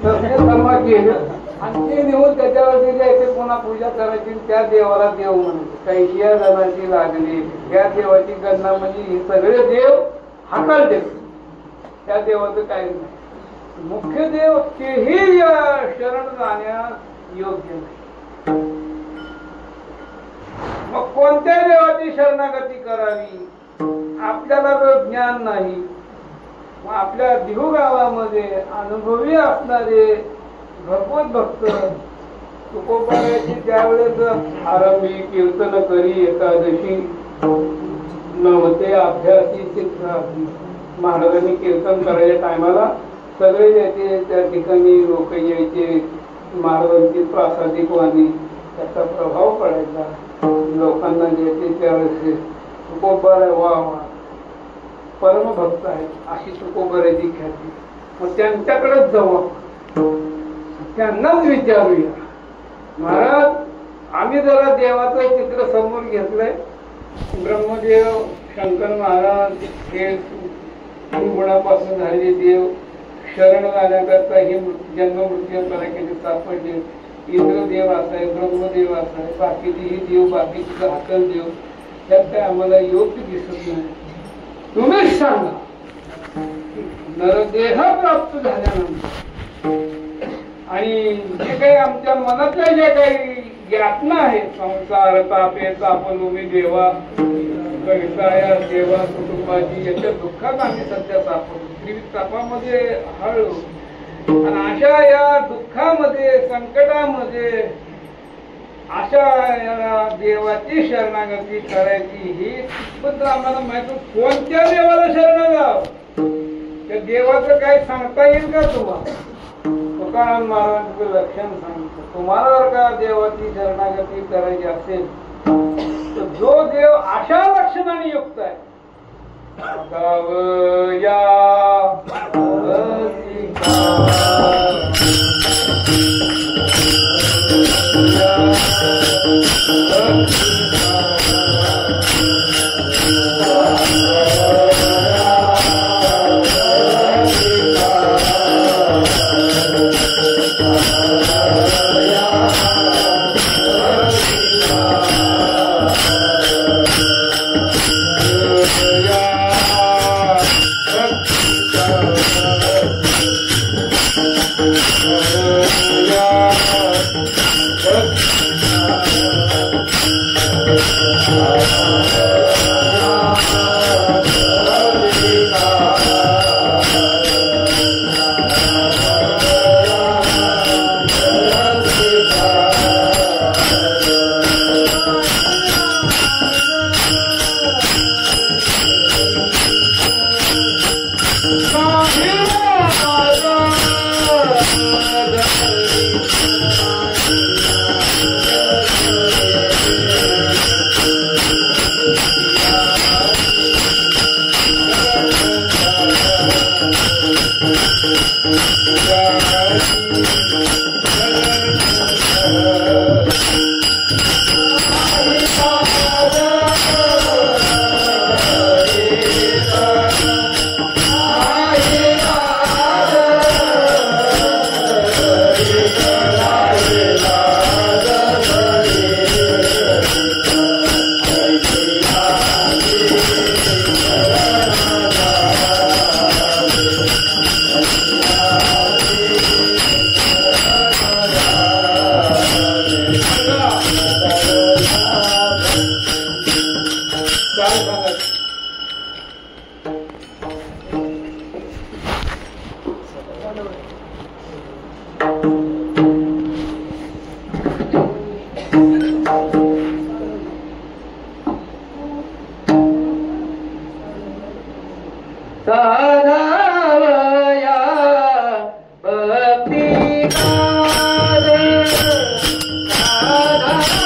तसले जमा केलं आणि ते नेऊन त्याच्यावरती जायचे, पुन्हा पूजा करायची. त्या देवाला देव म्हणायचे. कैशिया जनाची लागली, या देवाची गणना म्हणजे हे सगळे देव हाकाल देव, त्या देवाचं काही नाही. मुख्य देव तेही शरण जाण्यास योग्य नाही. मग कोणत्या देवाची शरणागती करावी आपल्याला जर ज्ञान नाही. मग आपल्या देहू गावामध्ये अनुभवी असणारे भगवत भक्त तुकोबाची त्यावेळेस आरंभी कीर्तन करी एकादशी नवते अभ्यासी चित्रार्थी महाराजांनी कीर्तन करायच्या टायमाला सगळे यायचे, त्या ठिकाणी लोक यायचे. महाराजांची प्रासादिक वाणी त्याचा प्रभाव पडायचा लोकांना ज्याचे त्यावेळेस. तुकोबार वा वा परमभक्त आहेत अशी तुकोबाराची ख्याती. मग त्यांच्याकडेच जाऊ, त्यांनाच विचारूया, महाराज आम्ही जरा देवाचं चित्र समोर घेतलंय. ब्रह्मदेव शंकर महाराज हे गुणापासून झालेले देव शरण जाण्याकरता ही जन्म मृत्यू पराकेचे सापडले. इंद्रदेव असाय, ब्रह्मदेव असाय, बाकीचे ही देव, बाकीचे हाकल देव, त्यात काय आम्हाला योग्य दिसत नाही. तुम्हीच सांगा. नरदेह प्राप्त झाल्यानंतर आणि जे काही आमच्या मनातल्या ज्या काही यातना आहेत, संसार तापे तापलोमी देवा कविताया देवा कुटुंबाची, याच्या दुःखात आम्ही सध्या सापडलो. तापामध्ये हळू आणि अशा या दुःखामध्ये संकटामध्ये अशा देवाची शरणागती करायची ही कितपत आम्हाला माहिती. कोणत्या देवाला शरण जाव त्या देवाचं काही सांगता येईल का तुम्हाला? तुकाराम महाराजांचं लक्षण सांगतो. तुम्हाला जर का देवाची शरणागती करायची असेल तर जो देव अशा लक्षणाने युक्त आहे, गावया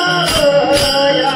साधावया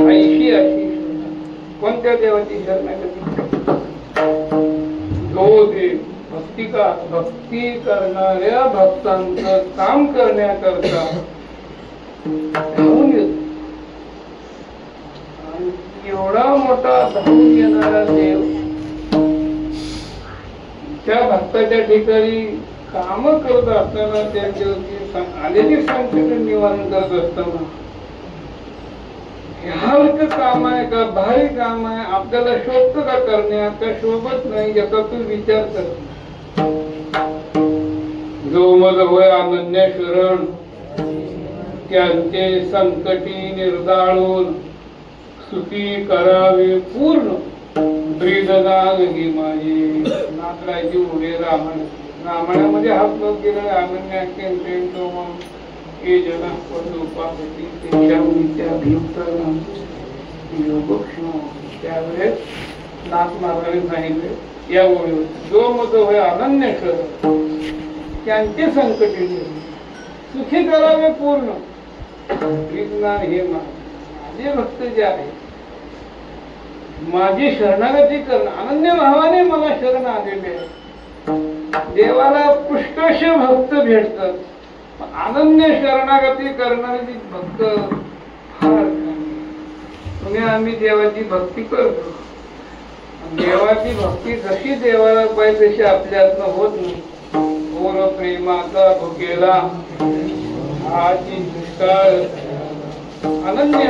ऐशी अशी कोणत्या देवाची शरणागती? जो देव भक्ती करणाऱ्या भक्तांचं काम करण्याकरता धावून येतो. आणि एवढा मोठा धावून येणारा देव त्या भक्ताच्या ठिकाणी काम करत असताना त्यांच्यावरती आलेली संकट निवारण करत असताना हलकं काम आहे का भारी काम आहे आपल्याला शोभत का करण्यात का शोभत नाही याचा तू विचार कर. जो मज होय अनन्य शरण त्यांचे संकटी निर्दाळून सुखी करावे पूर्ण ब्रीदनागी माझी नाथरायची उडे रामायणामध्ये हा श्लोक गेला. अनन्य हे जना उपासती त्यावेळेस नाथ महाराजांनी सांगितले या ओळीवर जो मत होय अनन्य शरण त्यांचे संकटी सुखी करावे पूर्ण ब्रीदनाग हे माझे भक्त जे आहे माझी शरणागती करणं अनन्य भावाने मला शरण आलेले आहे. देवाला पुष्कळ भक्त भेटतात. अनन्य शरणागती करणारे भक्त फार तुम्ही आम्ही देवाची भक्ती करतो. देवाची भक्ती जशी देवाला पाहिजे तशी आपल्यातनं होत नाही. ओर प्रेमाचा भुकेला हाची दुष्काळ अनन्य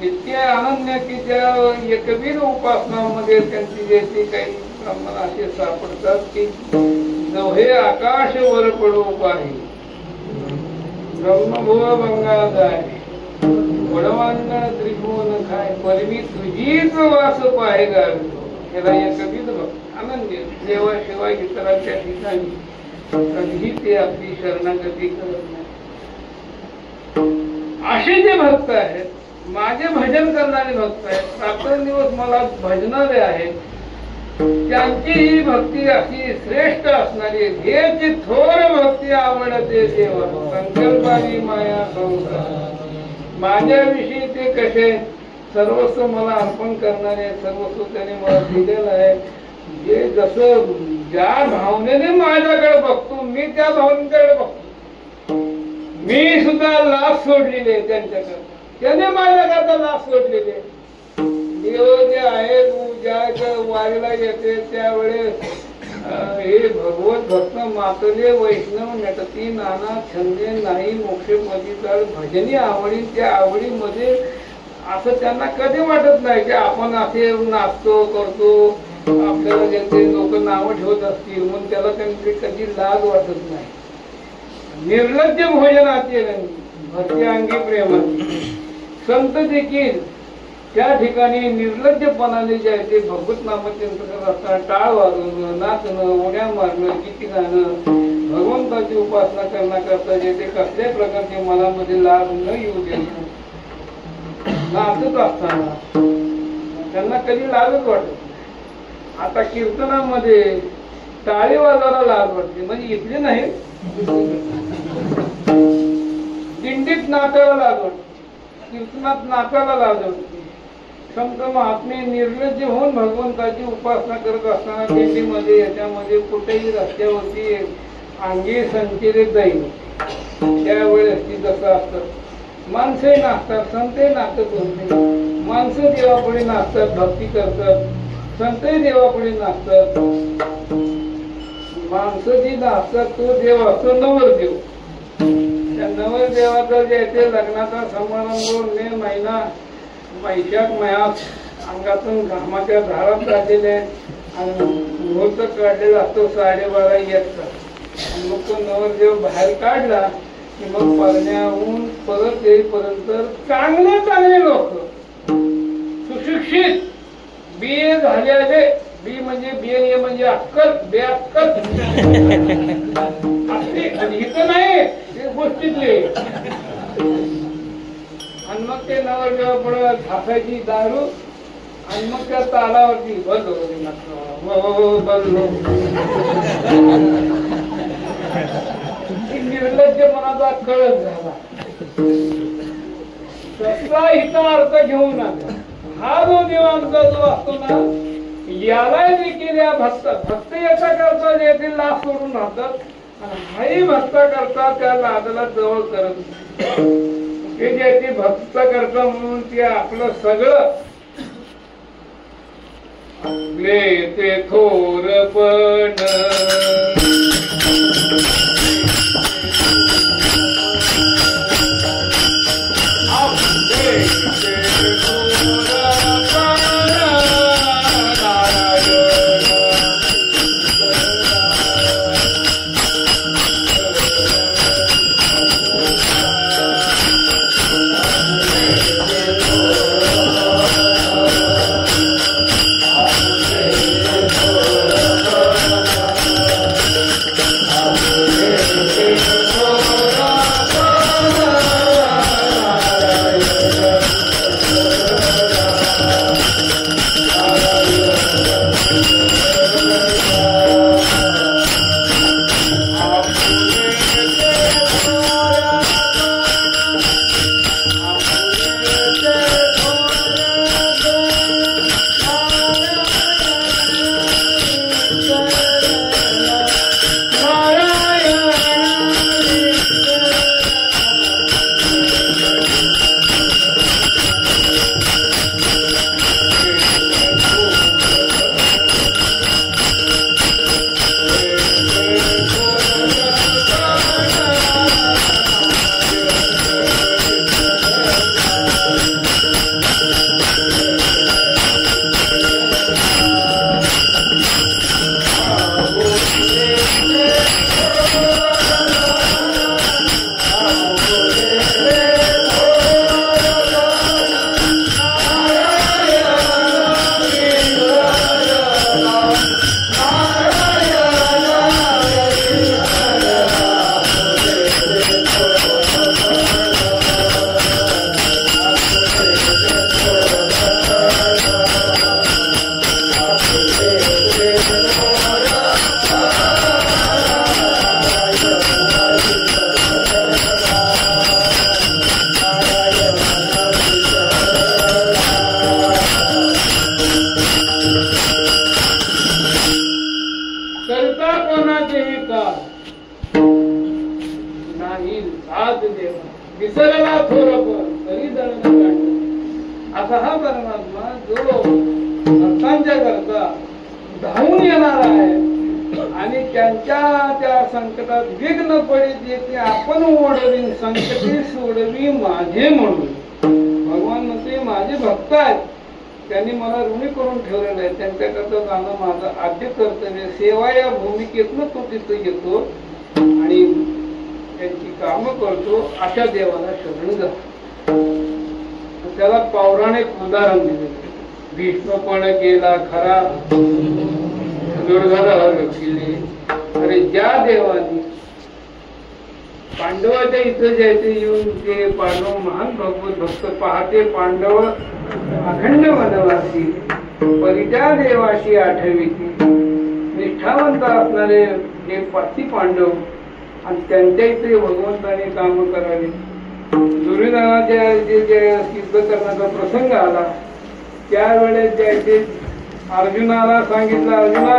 इतके अनन्य की त्या एकवीर उपासनामध्ये त्यांची जे काही ब्राह्मण असे सापडतात की जो हे आकाश वर पडो पाही ब्रह्मभुव बंगाल जाय वडवांना त्रिभुवन खाय परमी तुझीच वास पाहे गावी याला एकवीर अनन्य देवाशिवाय इतरांच्या ठिकाणी कधीही ते आपली शरणागती करत नाही. असे जे भक्त आहेत माझे भजन करणारे भक्त आहेत रात्रंदिवस मला भजणारे आहेत त्यांची ही भक्ती अशी श्रेष्ठ असणारी हेची थोर भक्ती आवडते देवा संकल्पानी माया संसार माझ्याविषयी ते कसे सर्वस्व मला अर्पण करणारे सर्वस्व त्याने मला दिलेलं आहे. जे जसं ज्या भावनेने माझ्याकडे बघतो मी त्या भावनेकडे बघतो. मी सुद्धा लाच सोडलेले त्यांच्याकडे त्याने माझ्याकरता लाच सोडलेले. देव जे आहे ज्या वारीला येते त्यावेळेस हे भगवत भक्त मातले वैष्णव नटती नाना छंदे नाही मोक्षपदी तर भजनी आवडी त्या आवडीमध्ये असं त्यांना कधी वाटत नाही की आपण असे नाचतो करतो आपल्याला ज्यांचे लोक नावं ठेवत असतील म्हणून त्याला त्यांची कधी लाज वाटत नाही. निर्लज्ज भोजनाचे भक्ती अंगी प्रेमाची संत देखील त्या ठिकाणी निर्लज्जपणाने जे आहे ते भगवत नामचिंतन करत असताना टाळ वाजवणं नाचणं उड्या मारणं गीती गाणं भगवंताची उपासना करण्याकरता जे ते कसल्याही प्रकारचे मनामध्ये लाभ न येऊ देणं नाचत असताना त्यांना कधी लाजच वाटत. आता कीर्तनामध्ये टाळी वाजवायला लाज वाटते म्हणजे इथली नाही दिंडीत नाचायला लाज वाटते कीर्तनात नाचायला लाज वाटते. संत महात्मे निर्लज्ज होऊन भगवंताची उपासना करत असताना दिंडीमध्ये याच्यामध्ये कुठेही रस्त्यावरती अंगी संचरित जाईल त्यावेळेस ती जसं असतात माणसे नाचतात संतही नाचत होते. माणसं देवापुढे नाचतात भक्ती करतात संतही देवापुढे नाचतात. माणसं जी नाचतात तो देव असतो नवरदेव. त्या नवरदेवाचा जे ते लग्नाचा समारंभ मे महिना वैशाख महिन्यात अंगातून घामाच्या धारात काढलेले आणि मुहूर्त काढलेला असतो 12:30 आणि मग तो नवरदेव बाहेर काढला की मग परण्याहून परत येईपर्यंत चांगले लोक सुशिक्षित BA झालेले बी म्हणजे BA म्हणजे अक्कल बेअक्कल आणि इथं नाही ते गोष्टीतले. आणि मग ते नवरदेवा झाकायची दारू आणि मग त्या तालावरती बंद निर्लज्ज मनाचा कळस झाला. तसा इथं अर्थ घेऊन आला. हा जो देव आमचा जो असतो ना, याला देखील या भक्त याचा करता येथील लाभ सोडून राहतात, आणि हाही भक्त करता त्या लादाला जवळ करत ते ज्याची भक्त करता म्हणून ते आपलं सगळं आपले ते थोरपण विसरला थोरपण तरी दळण काढलं. असा हा परमात्मा जो भक्तांच्या करता धावून येणार आहे आणि त्यांच्या त्या संकटात विघ्न पडित येते आपण ओढवीन संकटे सोडवी माझे म्हणून. भगवान म्हणते माझे भक्त आहेत, त्यांनी मला ऋणी करून ठेवलेलं आहे, त्यांच्याकरता जाणं माझं आद्य कर्तव्य. सेवा या भूमिकेतनं तो तिथं येतो आणि त्यांची कामं करतो. अशा देवाला शरण जा. त्याला पौराणिक उदाहरण दिले. भीष्म पण गेला खरा दुर्गाला केले. अरे ज्या देवाने पांडवाच्या इथं जायचे येऊन ते पांडव महान भगवत भक्त पाहते पांडव अखंड वनवासी परित्या देवाशी आठविती. निष्ठावंत असणारे जे 5 पांडव आणि त्यांच्या इथे भगवंताने काम करावे. दुर्योधनाच्या जे सिद्ध करण्याचा प्रसंग आला त्यावेळेस ज्याचे अर्जुनाला सांगितलं, अर्जुना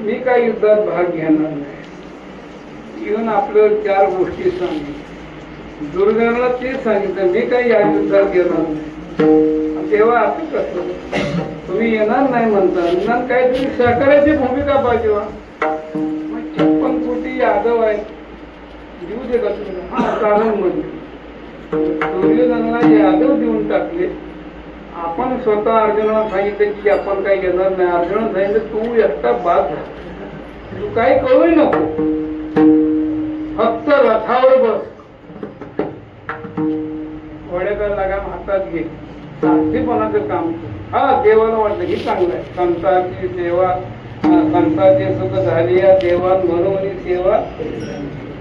मी काही युद्धात भाग घेणार नाही. येऊन आपलं 4 गोष्टी सांगितल्या. दुर्योधनाला तेच सांगितलं मी काही या युद्धात घेणार नाही. तेव्हा असं कसं तुम्ही येणार नाही म्हणता, काहीतरी सहकार्याची भूमिका पाहिजे. 56 कोटी यादव आहे, देऊ दे का तुम्ही? हा चालून म्हणजे दुर्योधनाला यादव देऊन टाकले. आपण स्वतः अर्जुनाला सांगितलं की आपण काही घेणार नाही. अर्जुनाला सांगितलं तू एकटा बाद झाला, तू काही कळूही नको, फक्त रथावर बस, घोड्याचा लगाम हातात घे, साक्षीपणाचं काम. हा देवाला वाटलं ही चांगलं आहे. संतांची सेवा, संतांची सुख झाली या देवान म्हणून सेवा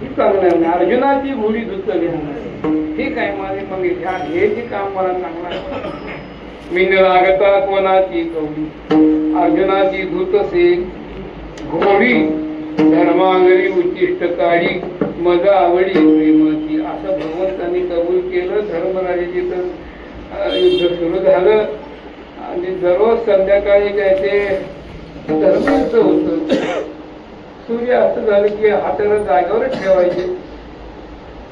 ही चांगलं आहे. अर्जुनाची घोडी धुतली ठीक आहे माझे, मग हे जे काम मला चांगलं आहे. मीन लागता कोणाची कवडी अर्जुनाची धुतसे घोडी धर्मांगरी उच्चिष्ट काढी मजा आवडी प्रेमाची व्हावी असं भगवंतांनी कबूल केलं. धर्मराजाची तर युद्ध सुरू झालं आणि दररोज संध्याकाळी काय ते धर्मयुद्ध होत. सूर्य असं झालं की हाताला जागेवरच ठेवायचे.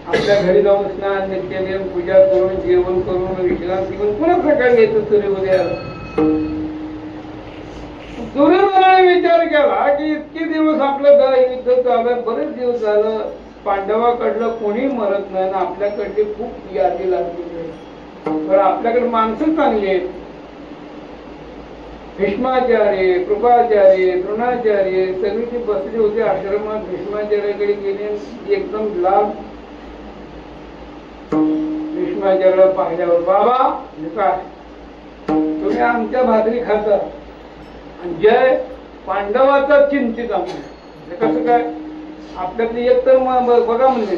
आपल्या घरी जाऊन स्नान नित्यनेम पूजा करून जेवण करून विश्रांती करून पुन्हा सकाळी येतं सूर्योदयाला. दुर्योधनाने विचार केला की इतके दिवस आपलं युद्ध चाललं, बरेच दिवस झालं, पांडवाकडलं कोणी मरत नाही ना आपल्याकडली खूप यादी लागलेली आहे. पण आपल्याकडे माणसं चांगली आहेत. भीष्माचार्य, कृपाचार्य, द्रोणाचार्य सगळी ती बसली होती आश्रमात. भीष्माचार्याकडे गेले, एकदम लाभ. भीष्माचार्याला पाहिल्यावर, बाबा विकास तुम्ही आमच्या भाकरी खाता आणि जय पांडवाचा चिंतित आम्ही. कसं काय आपल्यातली एक तर बघा म्हणजे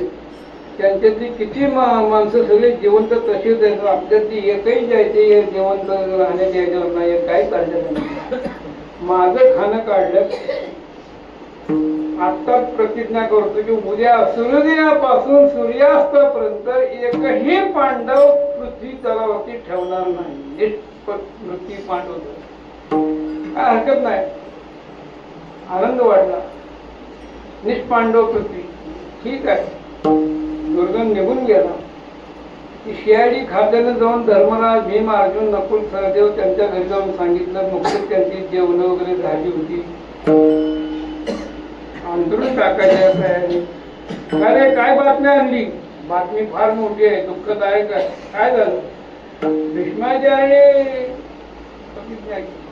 त्यांच्यातली किती माणसं सगळे जिवंत तशीच आहेत. आपल्यातली एकही जायचे जिवंत राहण्याच्या याच्यावर नाही, काय काढलं नाही. माझं खाणं काढलं. आत्ताच प्रतिज्ञा करतो की उद्या सूर्योदयापासून सूर्यास्तापर्यंत एकही पांडव पृथ्वी तलावरती ठेवणार नाही. मृत्यू पांडव काय हरकत नाही. आनंद वाटला. निष्पांडव पृथ्वी ठीक आहे. दुर्गम निघून गेला. ती शियाडी खात्यानं जाऊन धर्मराज, भीम, अर्जुन, नकुल, सहदेव त्यांच्या घरी जाऊन सांगितलं. नुकतीच त्यांची जेवण वगैरे झाली होती. अंतरून टाकायच्या तयारी. अरे काय बातमी आणली? बातमी फार मोठी आहे, दुःखदायक आहे. काय झालं? भीष्माचार्य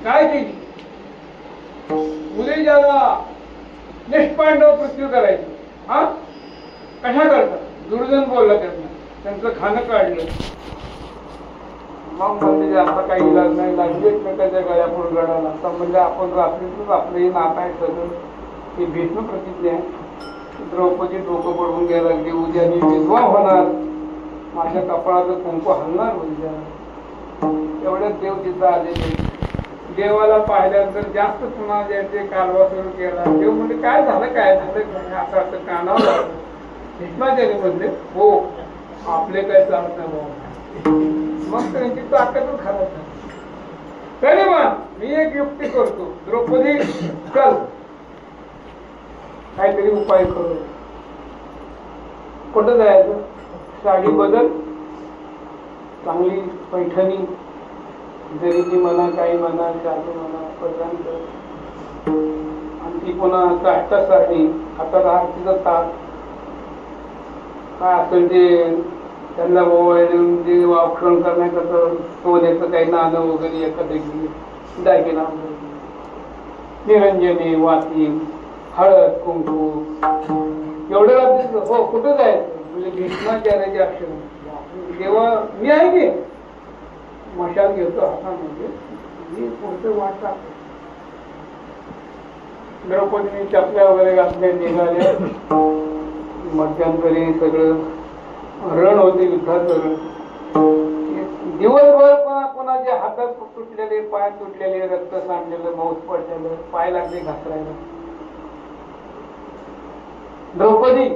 काय केली? उद्या ज्याला निष्पांडव पृथ्वी करायची. हा कशा करता? दुर्योधन बोलला त्यांना. त्यांचं खाणं काढलं. मग म्हणजे आता काही इलाज नाही. लागली एकमेकाच्या गळ्या पुढे गडाला. म्हणजे आपण रात्रीतच आपलंही नात आहे सगळं. ही भीष्म प्रतिज्ञा आहे. द्रौपदी डोकं पडवून घ्यायला लागली. उद्या मी विधवा होणार, माझ्या कपाळाचं कुंकू हलणार उद्या. एवढ्याच देव तिथं आलेले. देवाला पाहिल्यानंतर जास्त पुन्हा द्यायचे कालवा सुरू केला. देव म्हणजे काय झालं काय झालं असं असं कानावर लागलं. भीष्माचार्य म्हणले हो आपले काय चालत नाही बाबा. मग त्यांची ताकदच खराब झाली. तरी पण मी एक युक्ती करतो. द्रौपदी चल काहीतरी उपाय करू. कुठं जायचं? साडी बदल, चांगली पैठणी जरीची म्हणा, काही म्हणा, शालू म्हणा, प्रदान कर. आणि ती पुन्हा काष्टा साडी, हातात आरतीचं ताट, काय असेल ते त्यांना जे औक्षण करण्याचं सोन्याचं काही नाणं वगैरे एखादं दागिना वगैरे, निरंजने, वाती, हळद, कुंकू एवढं लागतं. हो कुठं जायचं? म्हणजे भीष्माचार्याचे आश्रम. तेव्हा मी आहे की मशाल घेतो हातामध्ये, मी पुढचं वाट टाकतो. द्रौपदीने चपल्या वगैरे घातल्या, निघाल्या. मध्यंतरी सगळं रण होते, युद्धाचं रण. दिवसभर कोणाचे हातात तुटलेले, पाय तुटलेले, रक्त सांडलेलं, मौत पडलेलं, पाय लागले घासरायला. द्रौपदी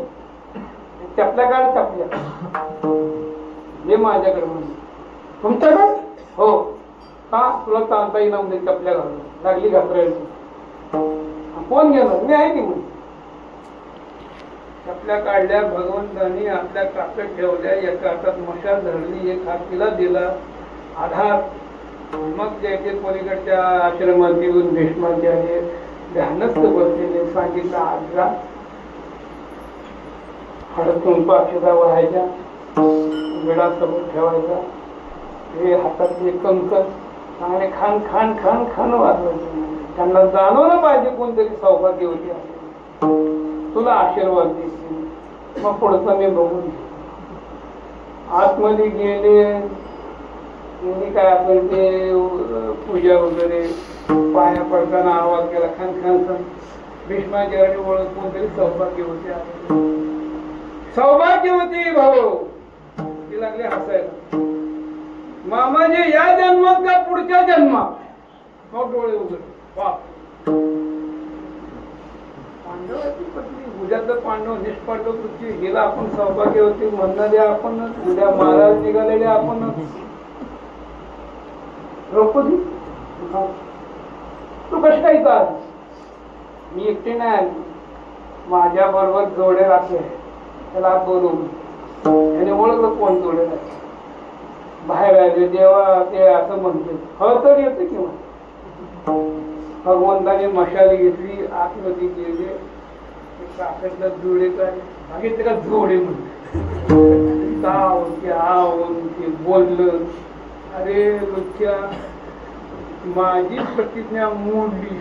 चपल्या काढ, चपल्या हे माझ्याकडे म्हणून. तुमच्याकडे? हो का? तुला चालता येईना म्हणजे चपल्या घालून लागली घासरायची. कोण गेलं? मी आहे की म्हणून. चपल्या काढल्या. भगवंतांनी आपल्या काकड ठेवल्या. एका हातात मशाल धरली, एक हात तिला दिला आधार. मग त्याचे पलीकडच्या आश्रमात येऊन भीष्माचार्य ध्यानस्थ बसलेले. सांगितलं आजा हळद कुंकू अक्षता वाहायच्या, विडा समोर ठेवायचा, हे हातातले कंकण चांगले खान खान खान खान वाजवायचे. त्यांना जाणवलं पाहिजे कोणतरी सौभाग्यवती असेल, तुला आशीर्वाद देतील. मग पुढचं मी बघून आतमध्ये गेले. काय आपण ते पूजा वगैरे पाया पडताना आवाज केला खान खान खान. भीष्माचार्याने ओळख कोणतरी सौभाग्यवती आहे. सौभाग्यवती भाऊ ती लागली हसायला. मामाजी या जन्मात का पुढच्या जन्मात? मग डोळे उघडले. बाप पांडवाची पत्नी उद्याचं पांडव निष्पांडव पृथ्वी हिला आपण सौभाग्यवती म्हणणारे आपणच, उद्या महाराज निघालेले आपणच. द्रौपदी तू कशी काही का मी एकटी नाही आली, माझ्या बरोबर जोडे राखले, त्याला बोलून त्याने ओळखलं कोण जोडे राखले. बाहेर आले जेव्हा ते असं म्हणते हळ तर येते किंवा भगवंताने मशाली घेतली, आतमध्ये गेले, काकडला जोडे काढले, मागितले का जोडे म्हणते ते बोललं. अरे लुच्च्या माझी प्रतिज्ञा मोडली,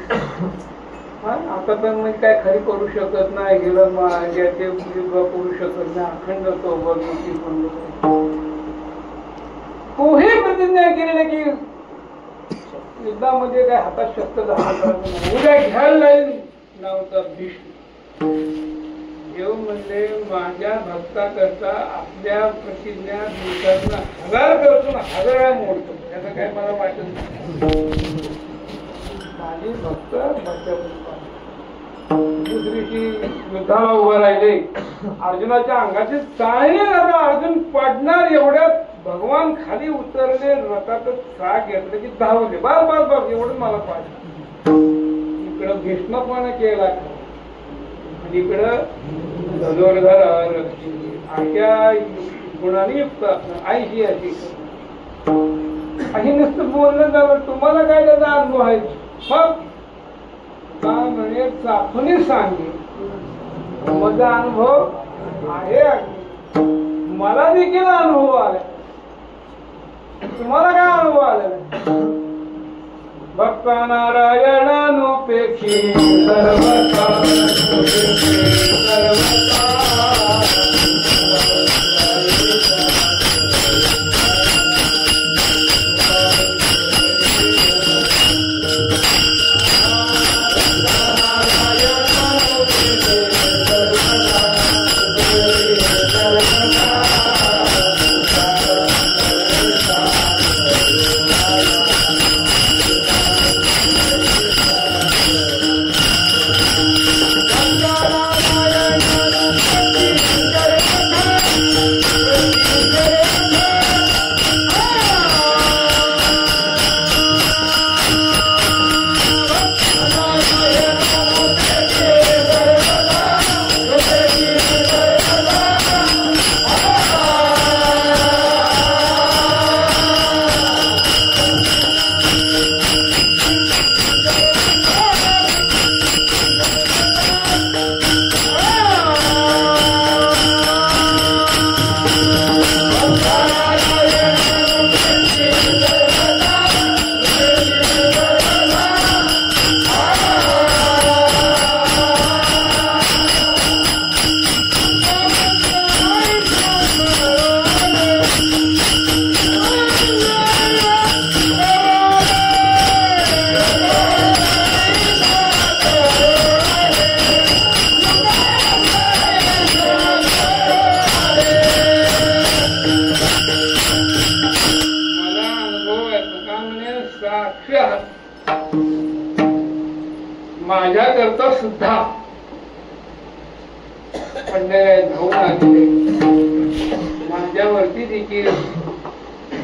आता तर म्हणजे काय खरी करू शकत नाही, गेलं माझ्याचे करू शकत नाही, अखंड सोबत तोही प्रतिज्ञा केलेली की युद्धामध्ये काय हातात शस्त्र धारण करायचं नाही, उद्या घ्यायला जाईल नावचा भीष्म. देव म्हणले माझ्या भक्ताकरता आपल्या प्रतिज्ञा दिवसातून 1000 करतो, 1000 वेळा मोडतो, त्याचं काय मला वाटत नाही. माझी भक्त दुसरीशी युद्धाला उभं राहिले, अर्जुनाच्या अंगाची चाळणी आता अर्जुन पडणार एवढ्यात भगवान खाली उतरले, रथातच साग घेतलं की धावले, बस बस बस एवढं मला पाहिजे. इकडं भीष्मपणा केला, इकडं धनुर्धर अशा गुणाने युक्त आईशी अशी नुसतं बोलणं झालं. तुम्हाला काय त्याचा अनुभव आहे? मग का म्हणे चाचणी सांगे, माझा अनुभव आहे, मला देखील अनुभव आला, तुम्हाला काय अनुभव आलेला? भक्त नारायणानुपेक्षी माझ्याकरता सुद्धा माझ्यावरती देखील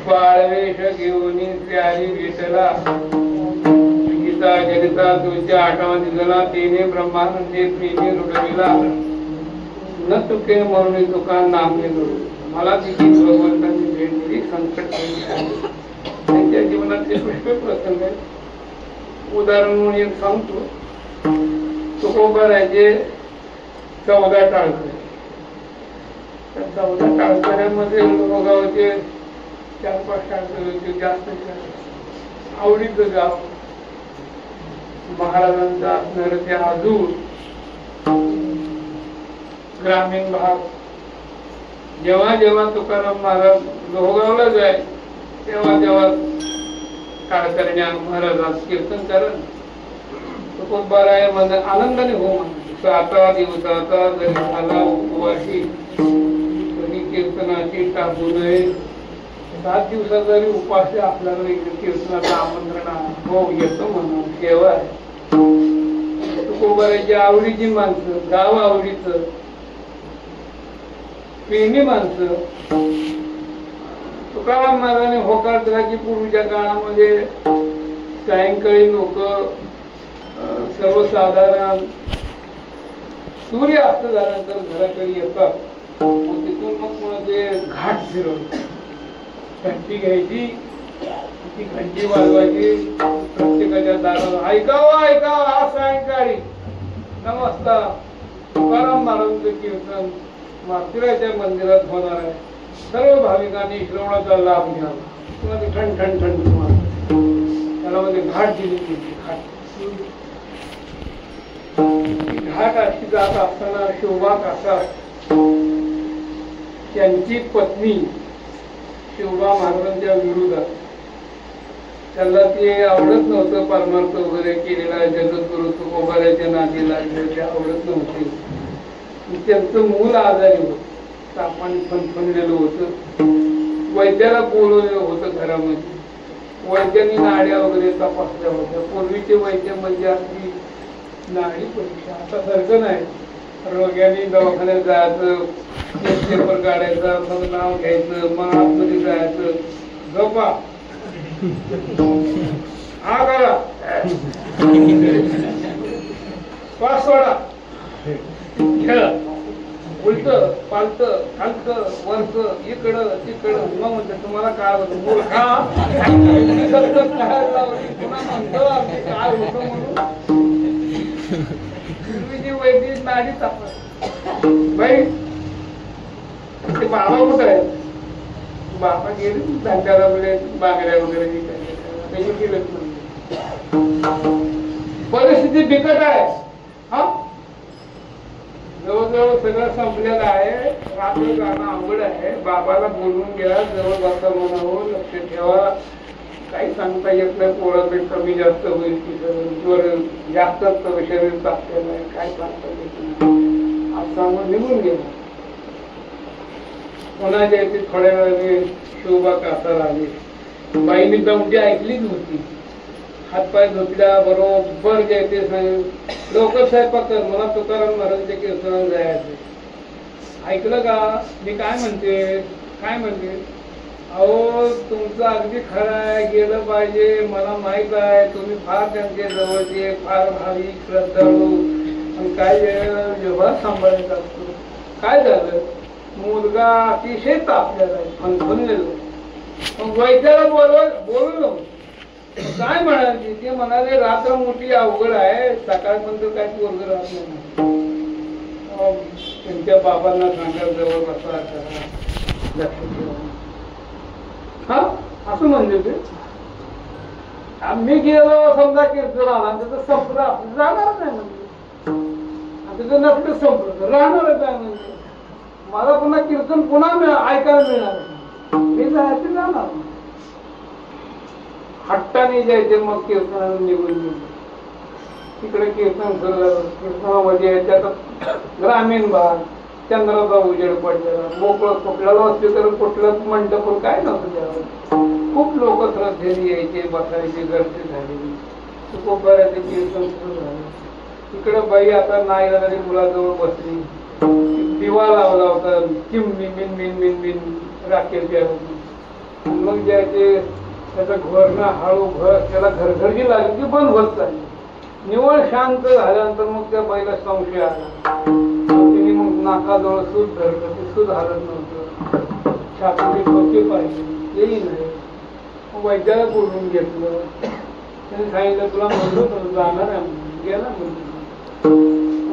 बाळवेश घेऊन प्यारी भेटला. गीता जनिता तुझ्या 8वा दिलेला तिने ब्रह्मानंदे प्रेमी रुडविला, न चुके म्हणून तुका नामे जोडू. मला देखील भगवंतांनी भेट दिली, संकट त्यांच्या जीवनातले पुष्कळ प्रसंग आहेत. उदाहरण म्हणून एक सांगतो. तुकोबाराचे 14 टाळकरी, त्या 14 टाळकऱ्यामध्ये गावाचे 4-5 टाळकरी जास्त आवडीचं गाव. महाराजांचा असणार ते आजूर ग्रामीण भाग. जेव्हा जेव्हा तुकाराम महाराज लोहगावला जाय तेव्हा तेव्हा टाळकऱ्या महाराजात कीर्तन करण. तुकोबाराय म्हणजे आनंदाने हो म्हणते. 7 दिवसाचा जरी झाला उपवासी तरी कीर्तनाची टाकू नये. 7 दिवसाचा जरी उपास आपल्याला कीर्तनाचं आमंत्रण हो येतो म्हणून सेवा आहे. तुकोबाराची आवडीची माणसं, गाव आवडीचं, प्रेमी माणसं. तुकाराम महाराजांनी होकार दिला की पूर्वीच्या काळामध्ये सायंकाळी लोक सर्वसाधारण सूर्य अस्त झाल्यानंतर घराकडे येतात. तिथून मग कोणाचे घाट फिरवले, घंटी घ्यायची, ती घंटी वाजवायची, प्रत्येकाच्या दाराला ऐकावं ऐकावं आज सायंकाळी नमस्कार तुकाराम महाराजांचं कीर्तन माथेराच्या मंदिरात होणार आहे. सर्व भाविकांनी श्रवणाचा लाभ घ्यावा. तुम्हाला ठण ठण ठण तुम्हाला त्याला मध्ये घाट दिली गेली. घाट अशी जात असताना शोभा कासा त्यांची पत्नी शिवबा महाराजांच्या विरोधात, त्याला ते आवडत नव्हतं, परमार्थ वगैरे केलेला जगद्गुरु तुकोबाराच्या नादी लागले, ते आवडत नव्हते. त्यांचं मूल आजारी होत, तापाने फणफणलेलं होतं. वैद्याला बोलवलेलं होतं घरामध्ये. वैद्यांनी नाड्या वगैरे तपासल्या होत्या. पूर्वीचे वैद्य म्हणजे अगदी नाडी परीक्षा, आता सारखं नाही. रोग्याने दवाखान्यात जायचं, पेपर काढायचा, मग नाव घ्यायचं, मग आतमध्ये जायचं, झोपा हा करा, श्वास सोडा, खेळ, उलट पालत खालत वरच इकडं तिकडं. मग म्हणते तुम्हाला काय होतं मूर्खा, पुन्हा म्हणतो आम्ही काय होतं म्हणून. पूर्वीची वैद्य नाडी तापत बाई. ते बाबा कुठं आहे? बाबा गेले धांड्याला वगैरे बांगड्या वगैरे परिस्थिती बिकट आहे. हा जवळजवळ सगळं संपलेलं आहे. रात्र जाणं अवघड आहे. बाबाला बोलवून घ्या, जवळ बसा म्हणावं, लक्ष ठेवा. काही सांगता येत नाही, पोराचं कमी जास्त होईल की जास्त शरीर तापलेलं आहे, काय सांगता येत नाही. आज सांगून निघून गेला. कोणाच्या इथे थोड्या वेळाने शोभा कासाला आली. बाईने दमटी ऐकलीच नव्हती. हातपाय धुतल्या बरोबर जे ते लवकर स्वयंपाक कर, मला तुकाराम महाराजांच्या कीर्तनाला जायचं. ऐकलं का मी काय म्हणते? काय म्हणते? अहो तुमचं अगदी खरं आहे, गेलं पाहिजे. मला माहित आहे तुम्ही फार त्यांचे जवळचे, फार भाविक श्रद्धाळू, आणि काय जेव्हा सांभाळायचा असतो. काय झालं? मुलगा अतिशय तापलेला आहे, फणफणलेला. मग वैद्याला बोलवलं. काय म्हणाले? ते म्हणाले रात्र मोठी अवघड आहे, सकाळपर्यंत काय पोरग राहत नाही. त्यांच्या बाबांना सांगा जवळ बसा करा, लक्ष ठेवा. हा असं म्हणजे ते आम्ही गेलो समजा कीर्तनाला, त्याचं संपलं आपलं जाणारच नाही. म्हणजे त्याचं नसलं संपलं राहणारच आहे. म्हणजे मला पुन्हा कीर्तन पुन्हा ऐकायला मिळणार, मी जायचं जाणार. हट्टाने जायचे. मग कीर्तनाला निघून गेले. तिकडे कीर्तन सुरू झालं. कीर्तनामध्ये त्याचा ग्रामीण भाग, चंद्राचा उजेड पडलेला, मोकळं कुठल्याला असते तर कुठलं मंडप काय नव्हतं त्यावर. खूप लोक श्रद्धेने यायचे, बसायचे, गर्दी झालेली. तुकोबाराचे कीर्तन सुरू झाले. तिकडे बाई आता नाही झाली, मुलाजवळ बसली. दिवा लावला होता, चिमणी बिन बिन बिन बिन राखेल. मग जायचे. त्याचा घरना हळू घर त्याला घरघरची लागली की बंद होत चालली. निवळ शांत झाल्यानंतर मग त्या बाईला संशय आला. तिने मग नाकाजवळ सूज धरलं, ते सूज हलत नव्हतं. छातीचे ठोके पाहिजे, तेही नाही. मग वैद्याला बोलवून घेतलं. त्याने सांगितलं तुला म्हणलं जाणार आहे, गेला म्हणजे.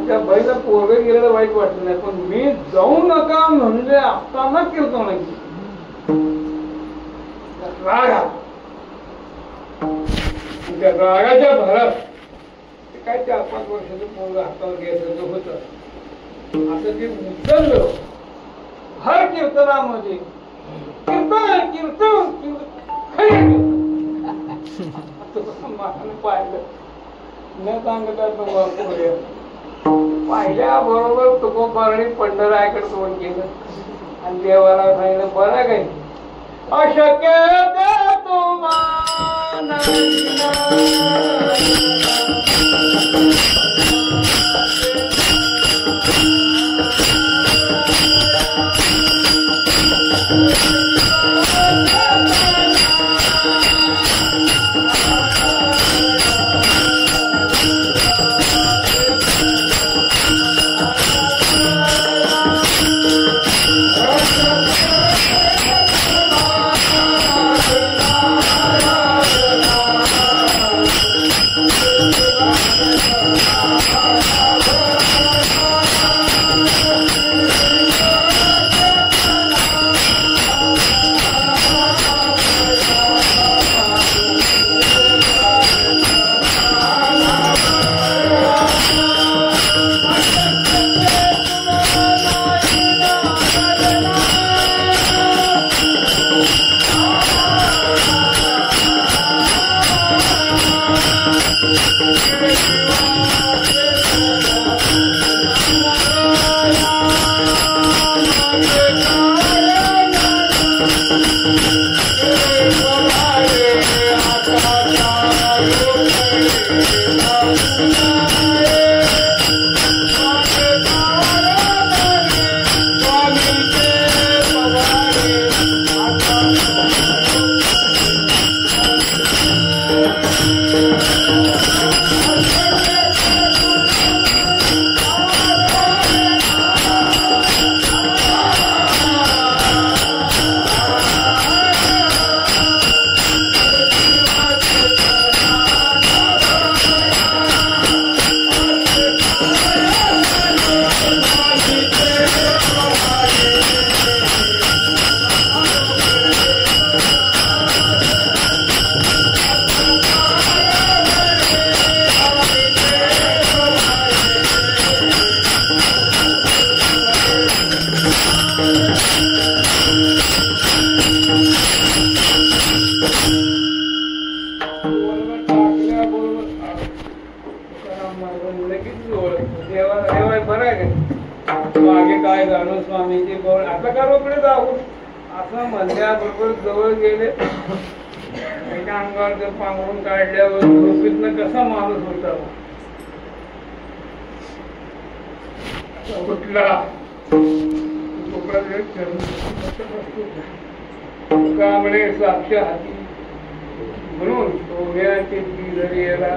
त्या बाईला पोरग गेलेलं वाईट वाटलं नाही, पण मी जाऊ नका म्हणजे असताना कीर्तनाची राग आला. त्या रागाच्या भरात काय 4-5 वर्षाचं पोरग हातावर घ्यायचं होतं. असं ते उचललं हर कीर्तनामध्ये. कीर्तन कीर्तन पाहिलं न सांगता पाहिल्या बरोबर तुकोबाराने पंढराकडे तोंड केलं आणि देवाला सांगितलं बरं काही अशक्य तुम्हाला स्वामीची बोल आता का रोकडे जाऊ असं म्हणल्याबरोबर जवळ गेले. एका अंगावर पांघरून काढल्यावर झोपेतनं कसा माणूस होता कुठला कांबळे साक्ष हाती म्हणून सोन्याचे दिलरेला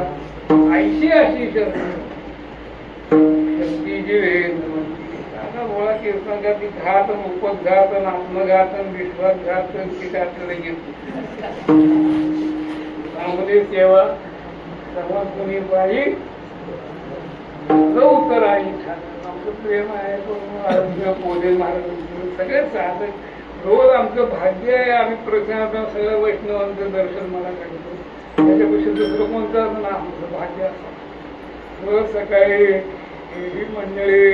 ऐशी अशी शक्तीची वेळ आता बोळा कीर्तनाची घात उपत घात आत्मघात विश्वास घात आपल्याला घेतो चांगली सेवा सर्वात कोणी पाहिजे उत्तर आहे आमचं प्रेम आहे आरोग्य पोले महाराज सगळे साधक रोज आमचं भाग्य आहे. आम्ही प्रश्न सगळं वैष्णवांचं दर्शन मला करतो त्याच्यापेक्षा दुसरं कोणतं ना आमचं भाग्य असं रोज सकाळी ही मंडळी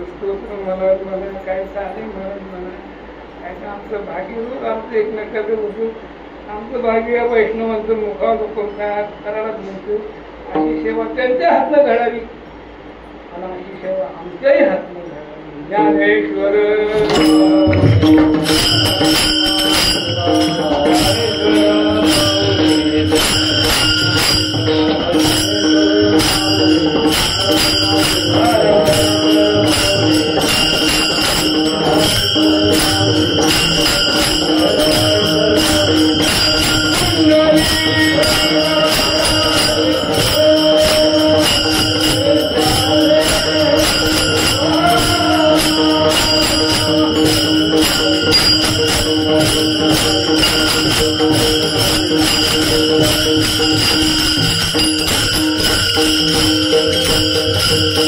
स्तोत्र म्हणत म्हणा काय साधे म्हणत म्हणा काय तर आमचं भाग्य रोज आमचं एकमेकाचं उठून आमचं भाग्य वैष्णवांचं मुखावर करायलाच म्हणतो. अशी सेवा त्यांच्या हातनं घडावी आणि अशी सेवा आमच्याही हातनं घडावी. ज्ञानेश्वर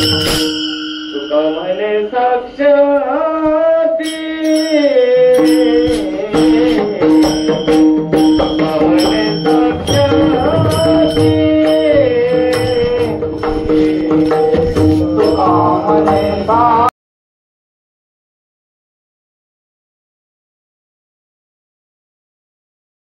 तुका म्हणे साक्ष